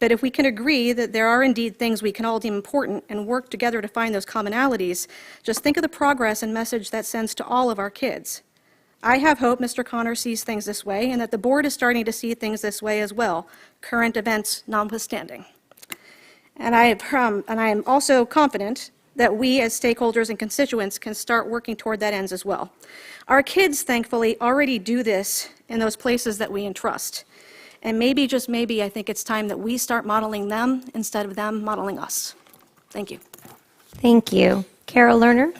But if we can agree that there are indeed things we can all deem important and work together to find those commonalities, just think of the progress and message that sends to all of our kids. I have hope Mr. Connor sees things this way and that the board is starting to see things this way as well, current events notwithstanding. And I am also confident that we as stakeholders and constituents can start working toward that ends as well. Our kids, thankfully, already do this in those places that we entrust. And maybe, just maybe, I think it's time that we start modeling them instead of them modeling us. Thank you. Thank you. Carol Lerner?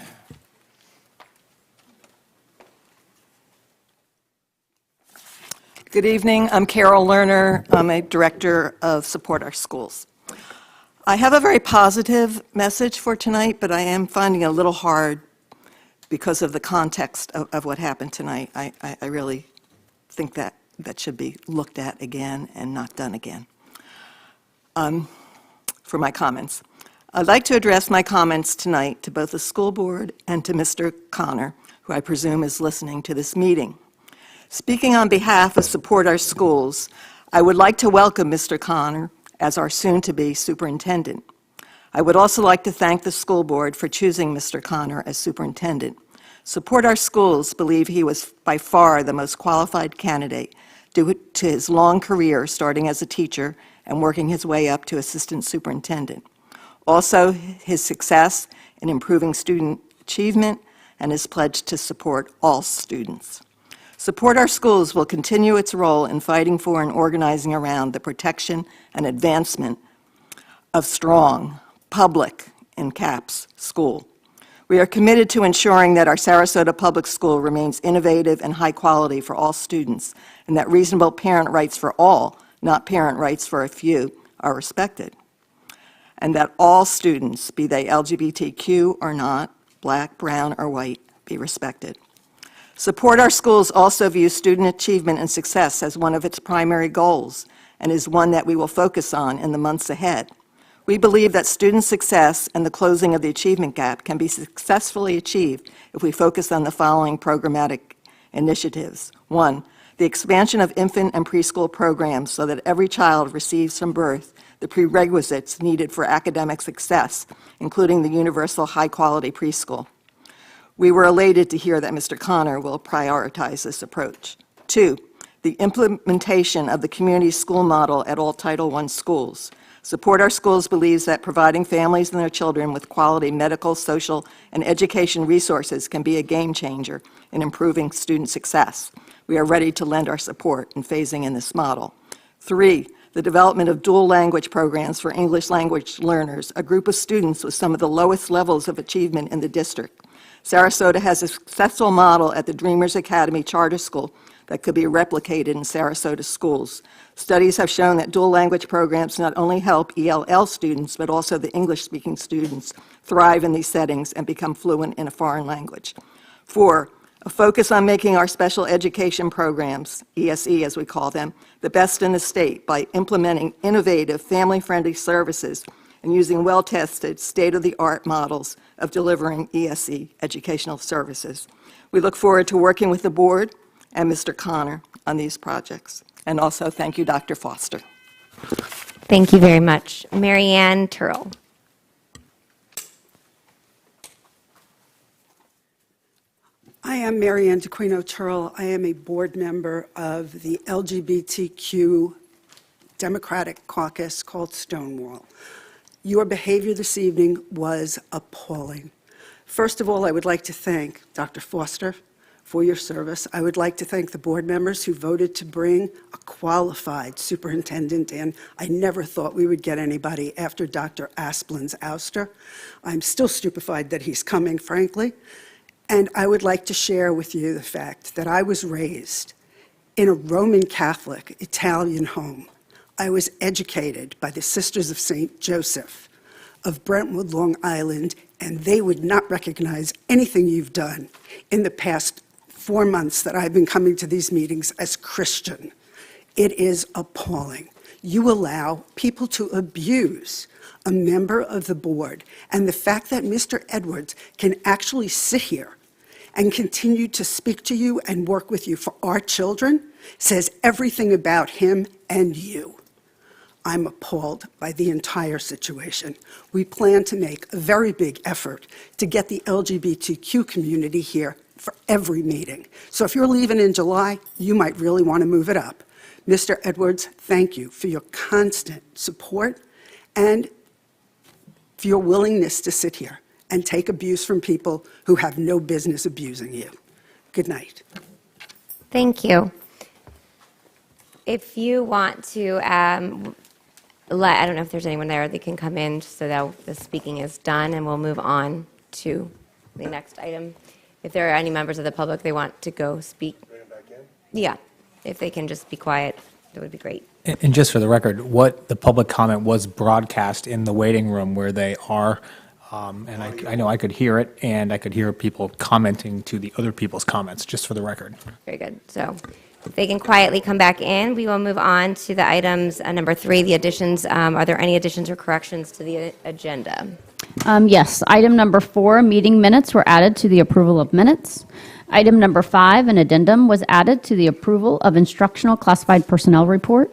Good evening. I'm Carol Lerner. I'm a director of Support Our Schools. I have a very positive message for tonight, but I am finding it a little hard because of the context of what happened tonight. I really think that should be looked at again and not done again. For my comments, I'd like to address my comments tonight to both the school board and to Mr. Connor, who I presume is listening to this meeting. Speaking on behalf of Support Our Schools, I would like to welcome Mr. Connor as our soon-to-be superintendent. I would also like to thank the school board for choosing Mr. Connor as superintendent. Support Our Schools believe he was by far the most qualified candidate due to his long career starting as a teacher and working his way up to assistant superintendent. Also, his success in improving student achievement and his pledge to support all students. Support Our Schools will continue its role in fighting for and organizing around the protection and advancement of strong, public, in caps, school. We are committed to ensuring that our Sarasota Public School remains innovative and high quality for all students, and that reasonable parent rights for all, not parent rights for a few, are respected. And that all students, be they LGBTQ or not, black, brown, or white, be respected. Support Our Schools also views student achievement and success as one of its primary goals and is one that we will focus on in the months ahead. We believe that student success and the closing of the achievement gap can be successfully achieved if we focus on the following programmatic initiatives. 1, the expansion of infant and preschool programs so that every child receives from birth the prerequisites needed for academic success, including the universal high-quality preschool. We were elated to hear that Mr. Connor will prioritize this approach. 2, the implementation of the community school model at all Title I schools. Support Our Schools believes that providing families and their children with quality medical, social, and education resources can be a game changer in improving student success. We are ready to lend our support in phasing in this model. 3, the development of dual language programs for English language learners, a group of students with some of the lowest levels of achievement in the district. Sarasota has a successful model at the Dreamers Academy Charter School that could be replicated in Sarasota schools. Studies have shown that dual language programs not only help ELL students, but also the English-speaking students thrive in these settings and become fluent in a foreign language. 4, a focus on making our special education programs, ESE as we call them, the best in the state by implementing innovative, family-friendly services and using well-tested, state-of-the-art models of delivering ESE educational services. We look forward to working with the board and Mr. Connor on these projects. And also, thank you, Dr. Foster. Thank you very much. Mary Ann Turrell. Hi, I'm Mary Ann DeQuino Turl. I am a board member of the LGBTQ Democratic Caucus called Stonewall. Your behavior this evening was appalling. First of all, I would like to thank Dr. Foster for your service. I would like to thank the board members who voted to bring a qualified superintendent in. I never thought we would get anybody after Dr. Asplin's ouster. I'm still stupefied that he's coming, frankly. And I would like to share with you the fact that I was raised in a Roman Catholic Italian home. I was educated by the Sisters of St. Joseph of Brentwood, Long Island, and they would not recognize anything you've done in the past 4 months that I've been coming to these meetings as Christian. It is appalling. You allow people to abuse a member of the board, and the fact that Mr. Edwards can actually sit here and continue to speak to you and work with you for our children says everything about him and you. I'm appalled by the entire situation. We plan to make a very big effort to get the LGBTQ community here for every meeting. So if you're leaving in July, you might really want to move it up. Mr. Edwards, thank you for your constant support and for your willingness to sit here and take abuse from people who have no business abusing you. Good night. Thank you. If you want to, I don't know if there's anyone there that can come in so that the speaking is done, and we'll move on to the next item. If there are any members of the public they want to go speak. Yeah, if they can just be quiet, that would be great. And just for the record, what the public comment was broadcast in the waiting room where they are, and I know I could hear it, and I could hear people commenting to the other people's comments, just for the record. Very good. So if they can quietly come back in, we will move on to the items, number 3, the additions. Are there any additions or corrections to the agenda? Yes. Item number 4, meeting minutes were added to the approval of minutes. Item number 5, an addendum was added to the approval of instructional classified personnel report.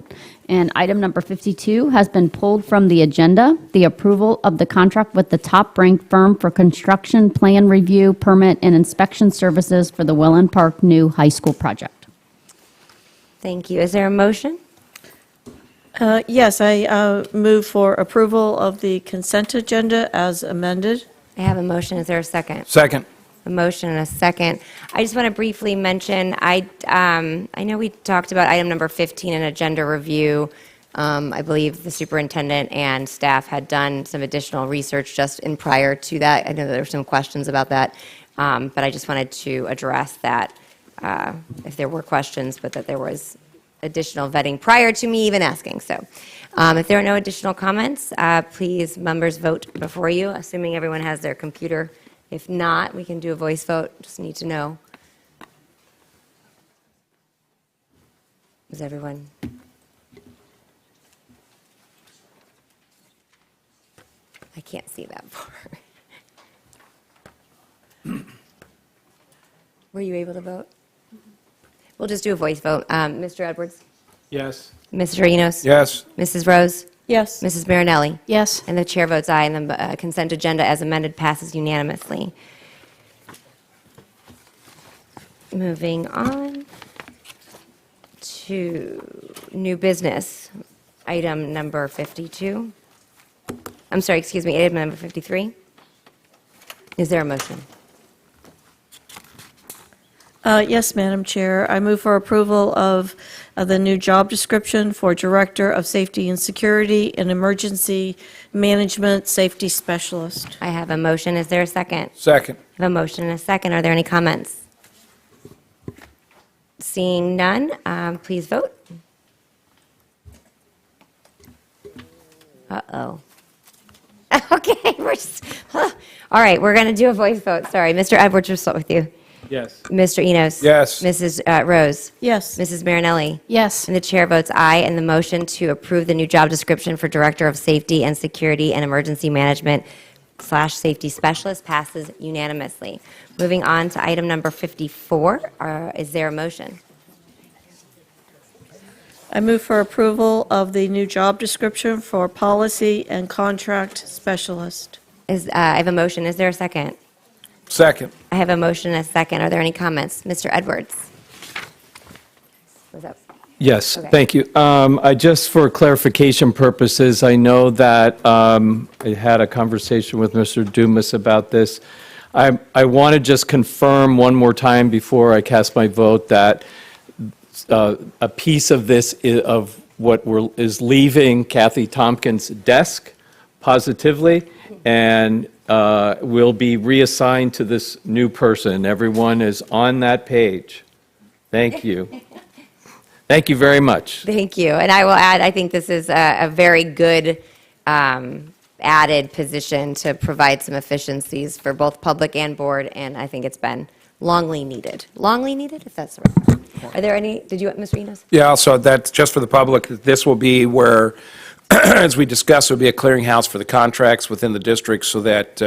And item number 52 has been pulled from the agenda, the approval of the contract with the top-ranked firm for construction plan review, permit, and inspection services for the Welland Park new high school project. Thank you. Is there a motion? Yes, I move for approval of the consent agenda as amended. I have a motion. Is there a second? Second. A motion and a second. I just want to briefly mention, I know we talked about item number 15 in agenda review. I believe the superintendent and staff had done some additional research just in prior to that. I know there were some questions about that, but I just wanted to address that if there were questions, but that there was additional vetting prior to me even asking. So if there are no additional comments, please, members, vote before you, assuming everyone has their computer. If not, we can do a voice vote. Just need to know. Is everyone? I can't see that far. Were you able to vote? We'll just do a voice vote. Mr. Edwards? Yes. Mr. Enos? Yes. Mrs. Rose? Yes. Mrs. Marinelli? Yes. And the chair votes aye, and the consent agenda as amended passes unanimously. Moving on to new business, item number 52. I'm sorry, excuse me, item number 53. Is there a motion? Yes, Madam Chair. I move for approval of the new job description for Director of Safety and Security and Emergency Management Safety Specialist. I have a motion. Is there a second? Second. I have a motion and a second. Are there any comments? Seeing none, please vote. Uh-oh. Okay, we're just, all right, we're going to do a voice vote. Sorry, Mr. Edwards, we'll start with you. Yes. Mr. Enos? Yes. Mrs. Rose? Yes. Mrs. Marinelli? Yes. And the chair votes aye, and the motion to approve the new job description for Director of Safety and Security and Emergency Management / Safety Specialist passes unanimously. Moving on to item number 54, is there a motion? I move for approval of the new job description for Policy and Contract Specialist. I have a motion. Is there a second? Second. I have a motion and a second. Are there any comments? Mr. Edwards? What's up? Yes, Okay. thank you. Just for clarification purposes, I know that I had a conversation with Mr. Dumas about this. I want to just confirm one more time before I cast my vote that a piece of this of what is leaving Kathy Tompkins' desk positively and will be reassigned to this new person. Everyone is on that page. Thank you. Thank you very much. Thank you. And I will add, I think this is a very good added position to provide some efficiencies for both public and board, and I think it's been longly needed. Longly needed, if that's the right word. Are there any, did you, Mr. Enos? Yeah, so that's just for the public. This will be where, as we discussed, will be a clearinghouse for the contracts within the district so that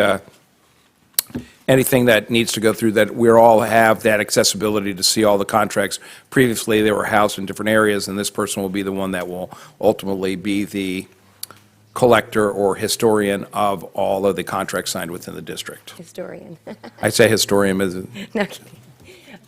anything that needs to go through, that we all have that accessibility to see all the contracts. Previously, they were housed in different areas, and this person will be the one that will ultimately be the collector or historian of all of the contracts signed within the district. Historian. I say historian as a... No kidding.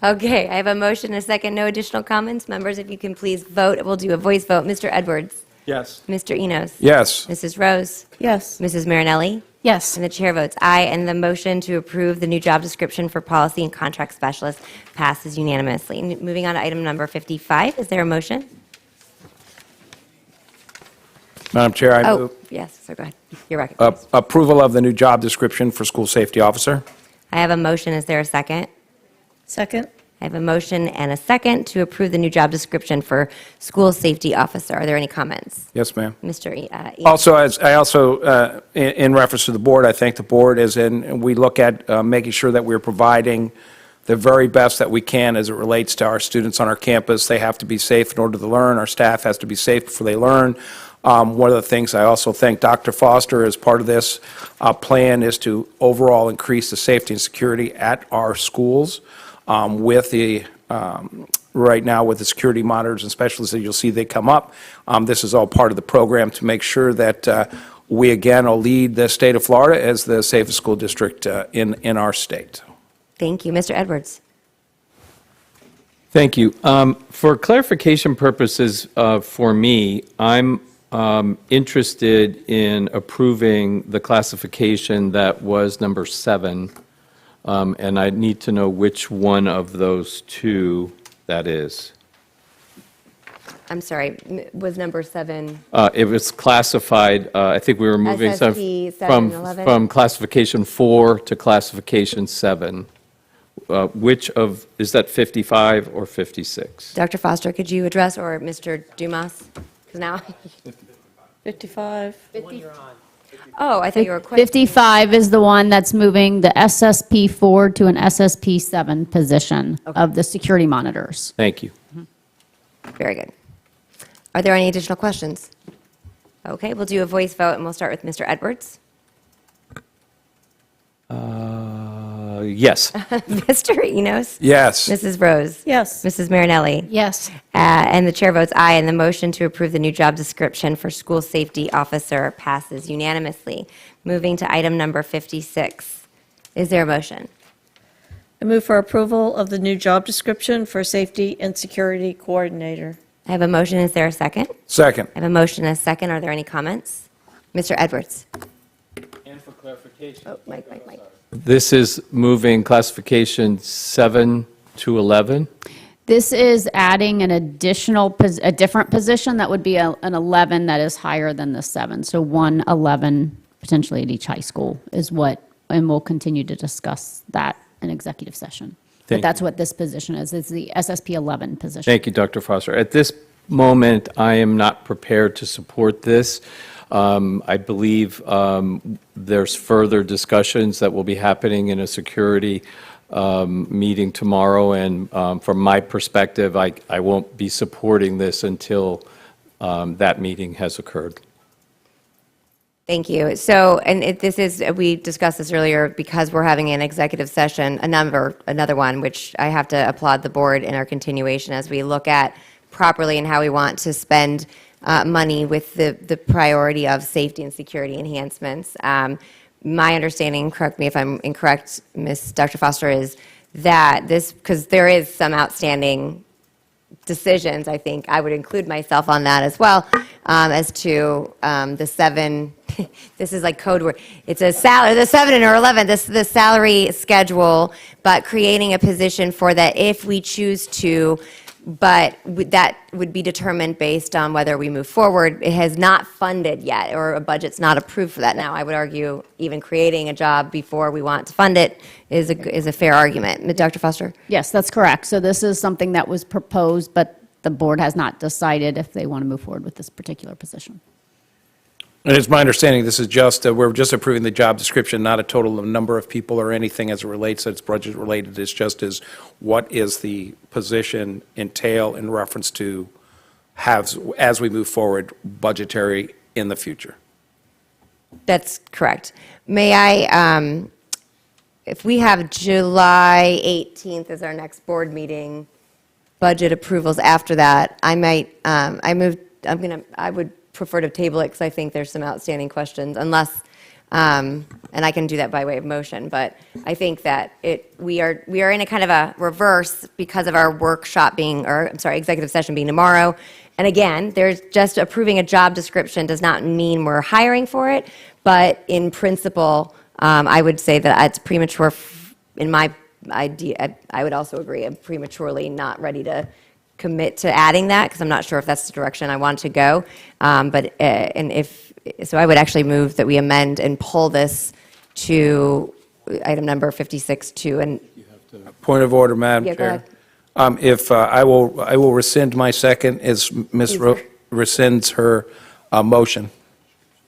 Okay, I have a motion and a second. No additional comments. Members, if you can please vote. We'll do a voice vote. Mr. Edwards? Yes. Mr. Enos? Yes. Mrs. Rose? Yes. Mrs. Marinelli? Yes. And the chair votes aye, and the motion to approve the new job description for policy and contract specialist passes unanimously. Moving on to item number 55, is there a motion? Madam Chair, I Oh, move yes, so go ahead. You're recognized. approval of the new job description for school safety officer. I have a motion, is there a second? Second? I have a motion and a second to approve the new job description for school safety officer. Are there any comments? Yes, ma'am. Mr. Enos? Also, in reference to the board, I thank the board as in, we look at making sure that we're providing the very best that we can as it relates to our students on our campus. They have to be safe in order to learn. Our staff has to be safe before they learn. One of the things I also thank Dr. Foster as part of this plan is to overall increase the safety and security at our schools with the right now with the security monitors and specialists that you'll see they come up. This is all part of the program to make sure that we again will lead the state of Florida as the safest school district in our state. Thank you. Mr. Edwards? Thank you. For clarification purposes for me, I'm interested in approving the classification that was number 7, and I need to know which one of those two that is. I'm sorry, was number 7? It was classified, I think we were moving SSP 7 from, and 11? from classification 4 to classification 7. Which of, is that 55 or 56? Dr. Foster, could you address, or Mr. Dumas? Because now, 55. oh, I thought you were quick. 55 is the one that's moving the SSP 4 to an SSP 7 position of the security monitors. Thank you. Very good. Are there any additional questions? Okay, we'll do a voice vote, and we'll start with Mr. Edwards. Yes. Mr. Enos? Yes. Mrs. Rose? Yes. Mrs. Marinelli? Yes. And the chair votes aye, and the motion to approve the new job description for school safety officer passes unanimously. Moving to item number 56. Is there a motion? I move for approval of the new job description for safety and security coordinator. I have a motion. Is there a second? Second. I have a motion and a second. Are there any comments? Mr. Edwards? And for clarification. Oh, Mike. This is moving classification 7 to 11? This is adding an additional, a different position that would be an 11 that is higher than the 7. So 1 11 potentially at each high school is what, and we'll continue to discuss that in executive session. But that's what this position is. It's the SSP 11 position. Thank you, Dr. Foster. At this moment, I am not prepared to support this. I believe there's further discussions that will be happening in a security meeting tomorrow, and from my perspective, I won't be supporting this until that meeting has occurred. Thank you. So, and this is, we discussed this earlier, because we're having an executive session, another one, which I have to applaud the board in our continuation as we look at properly and how we want to spend money with the priority of safety and security enhancements. my understanding, correct me if I'm incorrect, Dr. Foster, is that this, because there is some outstanding decisions, I think I would include myself on that as well, as to the 7, this is like code word, it's a salary, the 7 or 11, the salary schedule, but creating a position for that if we choose to, but that would be determined based on whether we move forward. It has not funded yet, or a budget's not approved for that now. I would argue even creating a job before we want to fund it is a fair argument. Dr. Foster? Yes, that's correct. So this is something that was proposed, but the board has not decided if they want to move forward with this particular position. And it's my understanding this is just, we're just approving the job description, not a total of number of people or anything as it relates, it's budget related. It's just as what is the position entail in reference to as we move forward budgetary in the future. That's correct. May I, if we have July 18th as our next board meeting, budget approvals after that, I might, I would prefer to table it because I think there's some outstanding questions, unless, and I can do that by way of motion, but I think that we are in a kind of a reverse because of our workshop being, or I'm sorry, executive session being tomorrow. And again, there's just approving a job description does not mean we're hiring for it, but in principle, I would say that it's premature in my idea. I would also agree, I'm prematurely not ready to commit to adding that because I'm not sure if that's the direction I want to go. So I would actually move that we amend and pull this to item number 56 to and. Point of order, Madam Yeah, go Chair. ahead. If I will rescind my second as Ms. rescinds her motion.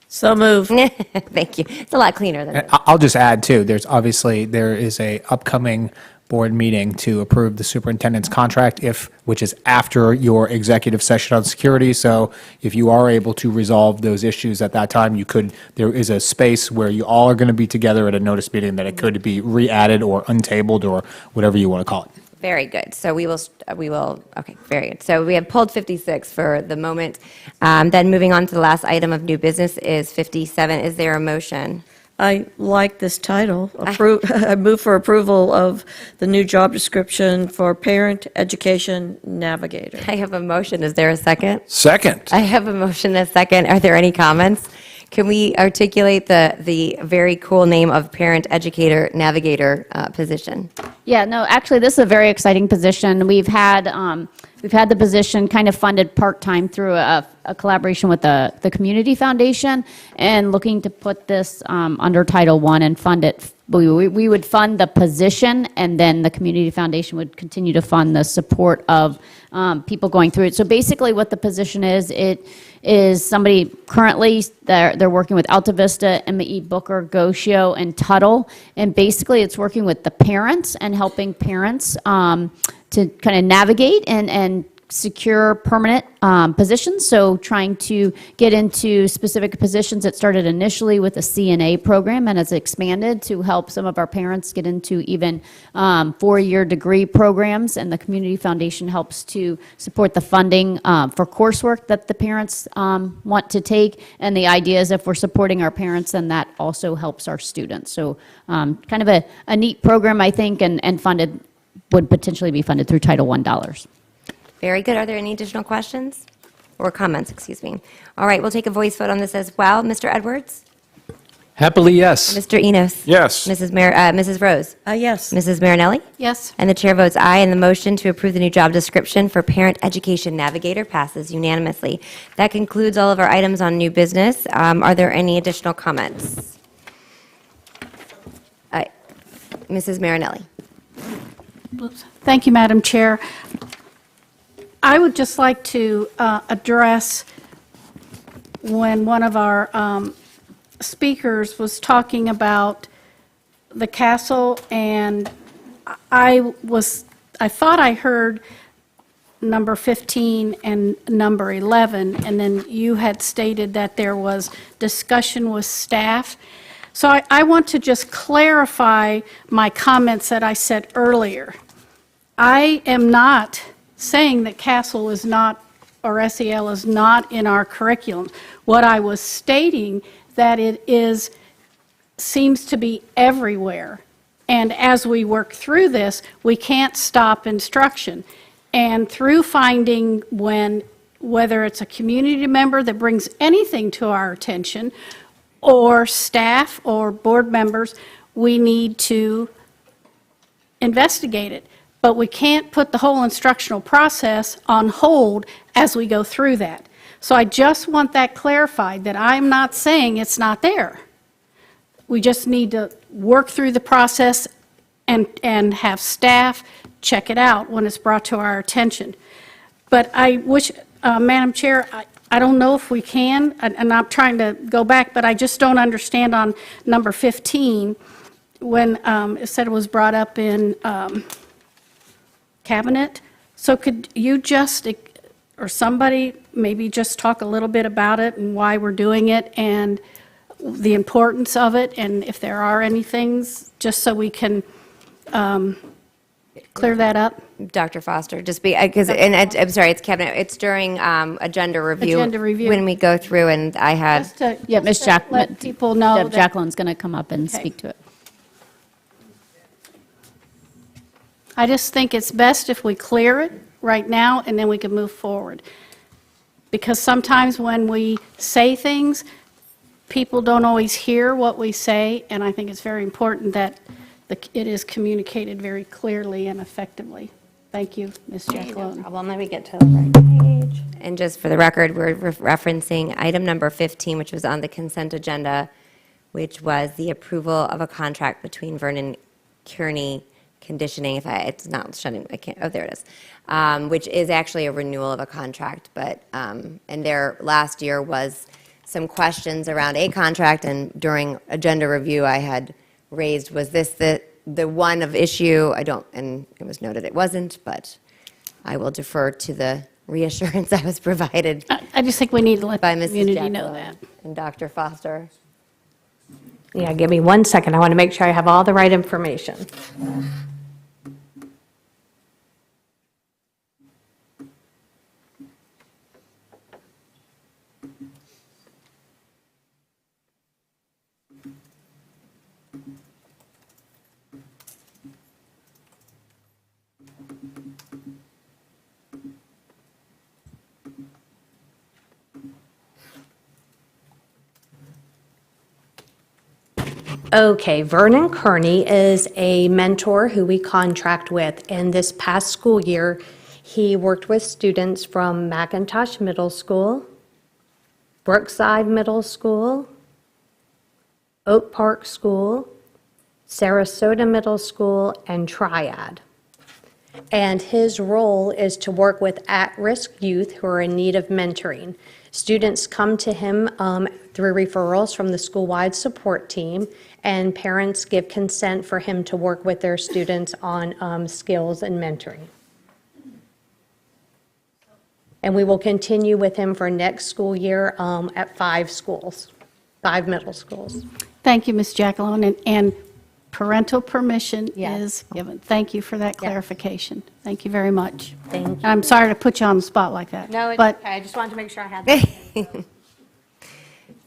So moved. Thank you. It's a lot cleaner than this. I'll just add too, there is a upcoming board meeting to approve the superintendent's contract which is after your executive session on security. So if you are able to resolve those issues at that time, there is a space where you all are going to be together at a notice meeting that it could be re-added or untabled or whatever you want to call it. Very good. So we will, okay, very good. So we have pulled 56 for the moment. Then moving on to the last item of new business is 57. Is there a motion? I like this title. I move for approval of the new job description for parent education navigator. I have a motion. Is there a second? Second. I have a motion and a second. Are there any comments? Can we articulate the very cool name of parent educator navigator position? Yeah, no, actually, this is a very exciting position. We've had the position kind of funded part-time through a collaboration with the Community Foundation and looking to put this under Title I and fund it. We would fund the position, and then the Community Foundation would continue to fund the support of people going through it. So basically what the position is, it is somebody currently, they're working with Alta Vista, ME Booker, Gosho, and Tuttle, and basically it's working with the parents and helping parents to kind of navigate and secure permanent positions. So trying to get into specific positions. It started initially with a CNA program and has expanded to help some of our parents get into even 4-year degree programs. And the Community Foundation helps to support the funding for coursework that the parents want to take. And the idea is if we're supporting our parents, then that also helps our students. So kind of a neat program, I think, and funded, would potentially be funded through Title I dollars. Very good. Are there any additional questions or comments? Excuse me. All right, we'll take a voice vote on this as well. Mr. Edwards? Happily, yes. Mr. Enos? Yes. Mrs. Rose? Yes. Mrs. Marinelli? Yes. And the chair votes aye, and the motion to approve the new job description for Parent Education Navigator passes unanimously. That concludes all of our items on new business. Are there any additional comments? Mrs. Marinelli? Thank you, Madam Chair. I would just like to address when one of our speakers was talking about the castle, and I thought I heard number 15 and number 11, and then you had stated that there was discussion with staff. So I want to just clarify my comments that I said earlier. I am not saying that CASEL is not, or SEL is not in our curriculum. What I was stating that it is seems to be everywhere. And as we work through this, we can't stop instruction. And through finding whether it's a community member that brings anything to our attention, or staff or board members, we need to investigate it. But we can't put the whole instructional process on hold as we go through that. So I just want that clarified, that I'm not saying it's not there. We just need to work through the process and have staff check it out when it's brought to our attention. But I wish, Madam Chair, I don't know if we can, and I'm trying to go back, but I just don't understand on number 15, when it said it was brought up in cabinet. So could you just, or somebody, maybe just talk a little bit about it and why we're doing it and the importance of it, and if there are any things, just so we can clear that up? Dr. Foster, just because, and I'm sorry, it's cabinet, it's during agenda review. Agenda review. When we go through, and I had, Just to- Yeah, Ms. just to Jack, let people know that- Jacqueline's going to come up and Okay. speak to it. I just think it's best if we clear it right now, and then we can move forward. Because sometimes when we say things, people don't always hear what we say, and I think it's very important that it is communicated very clearly and effectively. Thank you, Ms. Jacqueline. problem, let me get to the right page. And just for the record, we're referencing item number 15, which was on the consent agenda, which was the approval of a contract between Vernon Kearney Conditioning, it's not shutting, I can't, oh, there it is, which is actually a renewal of a contract, but, and there, last year was some questions around a contract, and during agenda review, I had raised, was this the one of issue? I don't, and it was noted it wasn't, but I will defer to the reassurance I was provided I just think we need to let by the Mrs. community know Jacqueline that. and Dr. Foster. Yeah, give me 1 second. I want to make sure I have all the right information. Okay, Vernon Kearney is a mentor who we contract with, and this past school year, he worked with students from McIntosh Middle School, Brookside Middle School, Oak Park School, Sarasota Middle School, and Triad. And his role is to work with at-risk youth who are in need of mentoring. Students come to him through referrals from the school-wide support team, and parents give consent for him to work with their students on skills and mentoring. And we will continue with him for next school year at 5 schools, 5 middle schools. Thank you, Ms. Jacqueline, and parental permission is given. Thank you for that clarification. Thank you very much. Thank you. I'm sorry to put you on the spot like that. No, it's but okay. I just wanted to make sure I had that.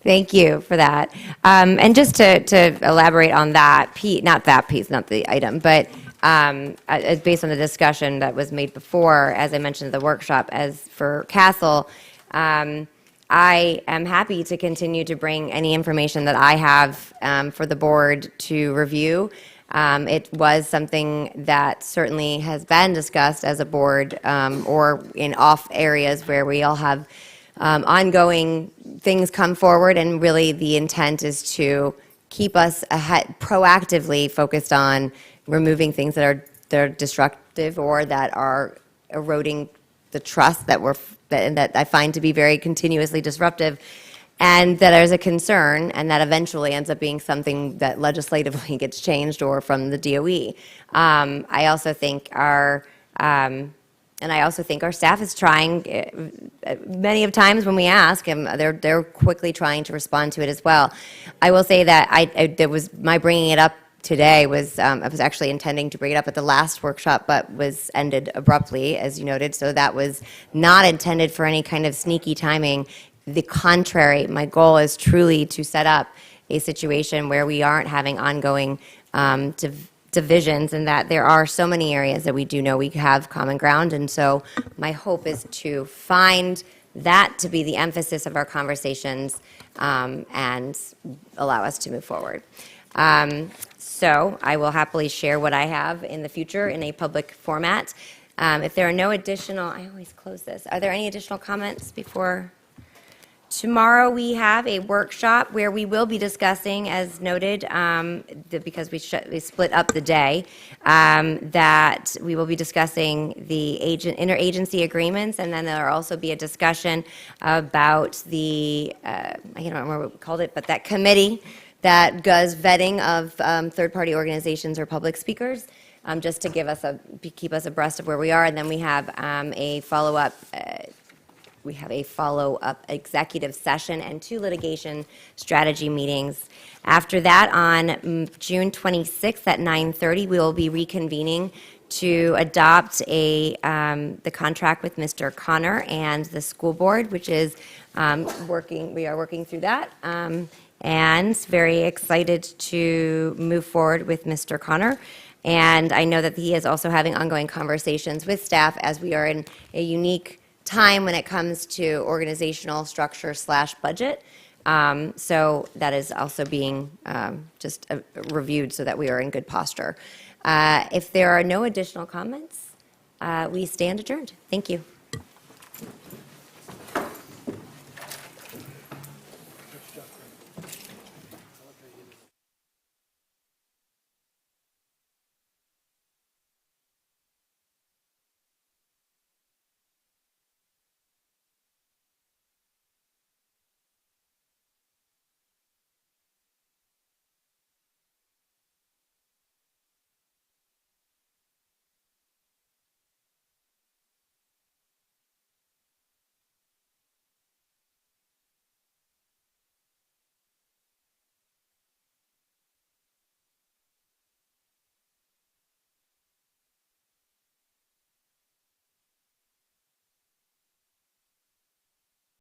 Thank you for that. And just to elaborate on that piece, not the item, but based on the discussion that was made before, as I mentioned at the workshop, as for Castle, I am happy to continue to bring any information that I have for the board to review. It was something that certainly has been discussed as a board or in off areas where we all have ongoing things come forward, and really the intent is to keep us ahead, proactively focused on removing things that are destructive or that are eroding the trust that I find to be very continuously disruptive, and that there's a concern, and that eventually ends up being something that legislatively gets changed or from the DOE. I also think our staff is trying, many of times when we ask, and they're quickly trying to respond to it as well. I will say that there was my bringing it up today was, I was actually intending to bring it up at the last workshop, but was ended abruptly, as you noted, so that was not intended for any kind of sneaky timing. The contrary, my goal is truly to set up a situation where we aren't having ongoing divisions, and that there are so many areas that we do know we have common ground. And so my hope is to find that to be the emphasis of our conversations and allow us to move forward. So I will happily share what I have in the future in a public format. If there are no additional, I always close this. Are there any additional comments before? Tomorrow we have a workshop where we will be discussing, as noted, because we split up the day, that we will be discussing the interagency agreements, and then there will also be a discussion about the, I don't remember what we called it, but that committee that does vetting of third-party organizations or public speakers, just to give us keep us abreast of where we are, and then we have a follow-up. We have a follow-up executive session and 2 litigation strategy meetings. After that, on June 26th at 9:30, we will be reconvening to adopt the contract with Mr. Connor and the school board, which is we are working through that. And very excited to move forward with Mr. Connor. And I know that he is also having ongoing conversations with staff, as we are in a unique time when it comes to organizational structure / budget. So that is also being just reviewed so that we are in good posture. If there are no additional comments, we stand adjourned. Thank you.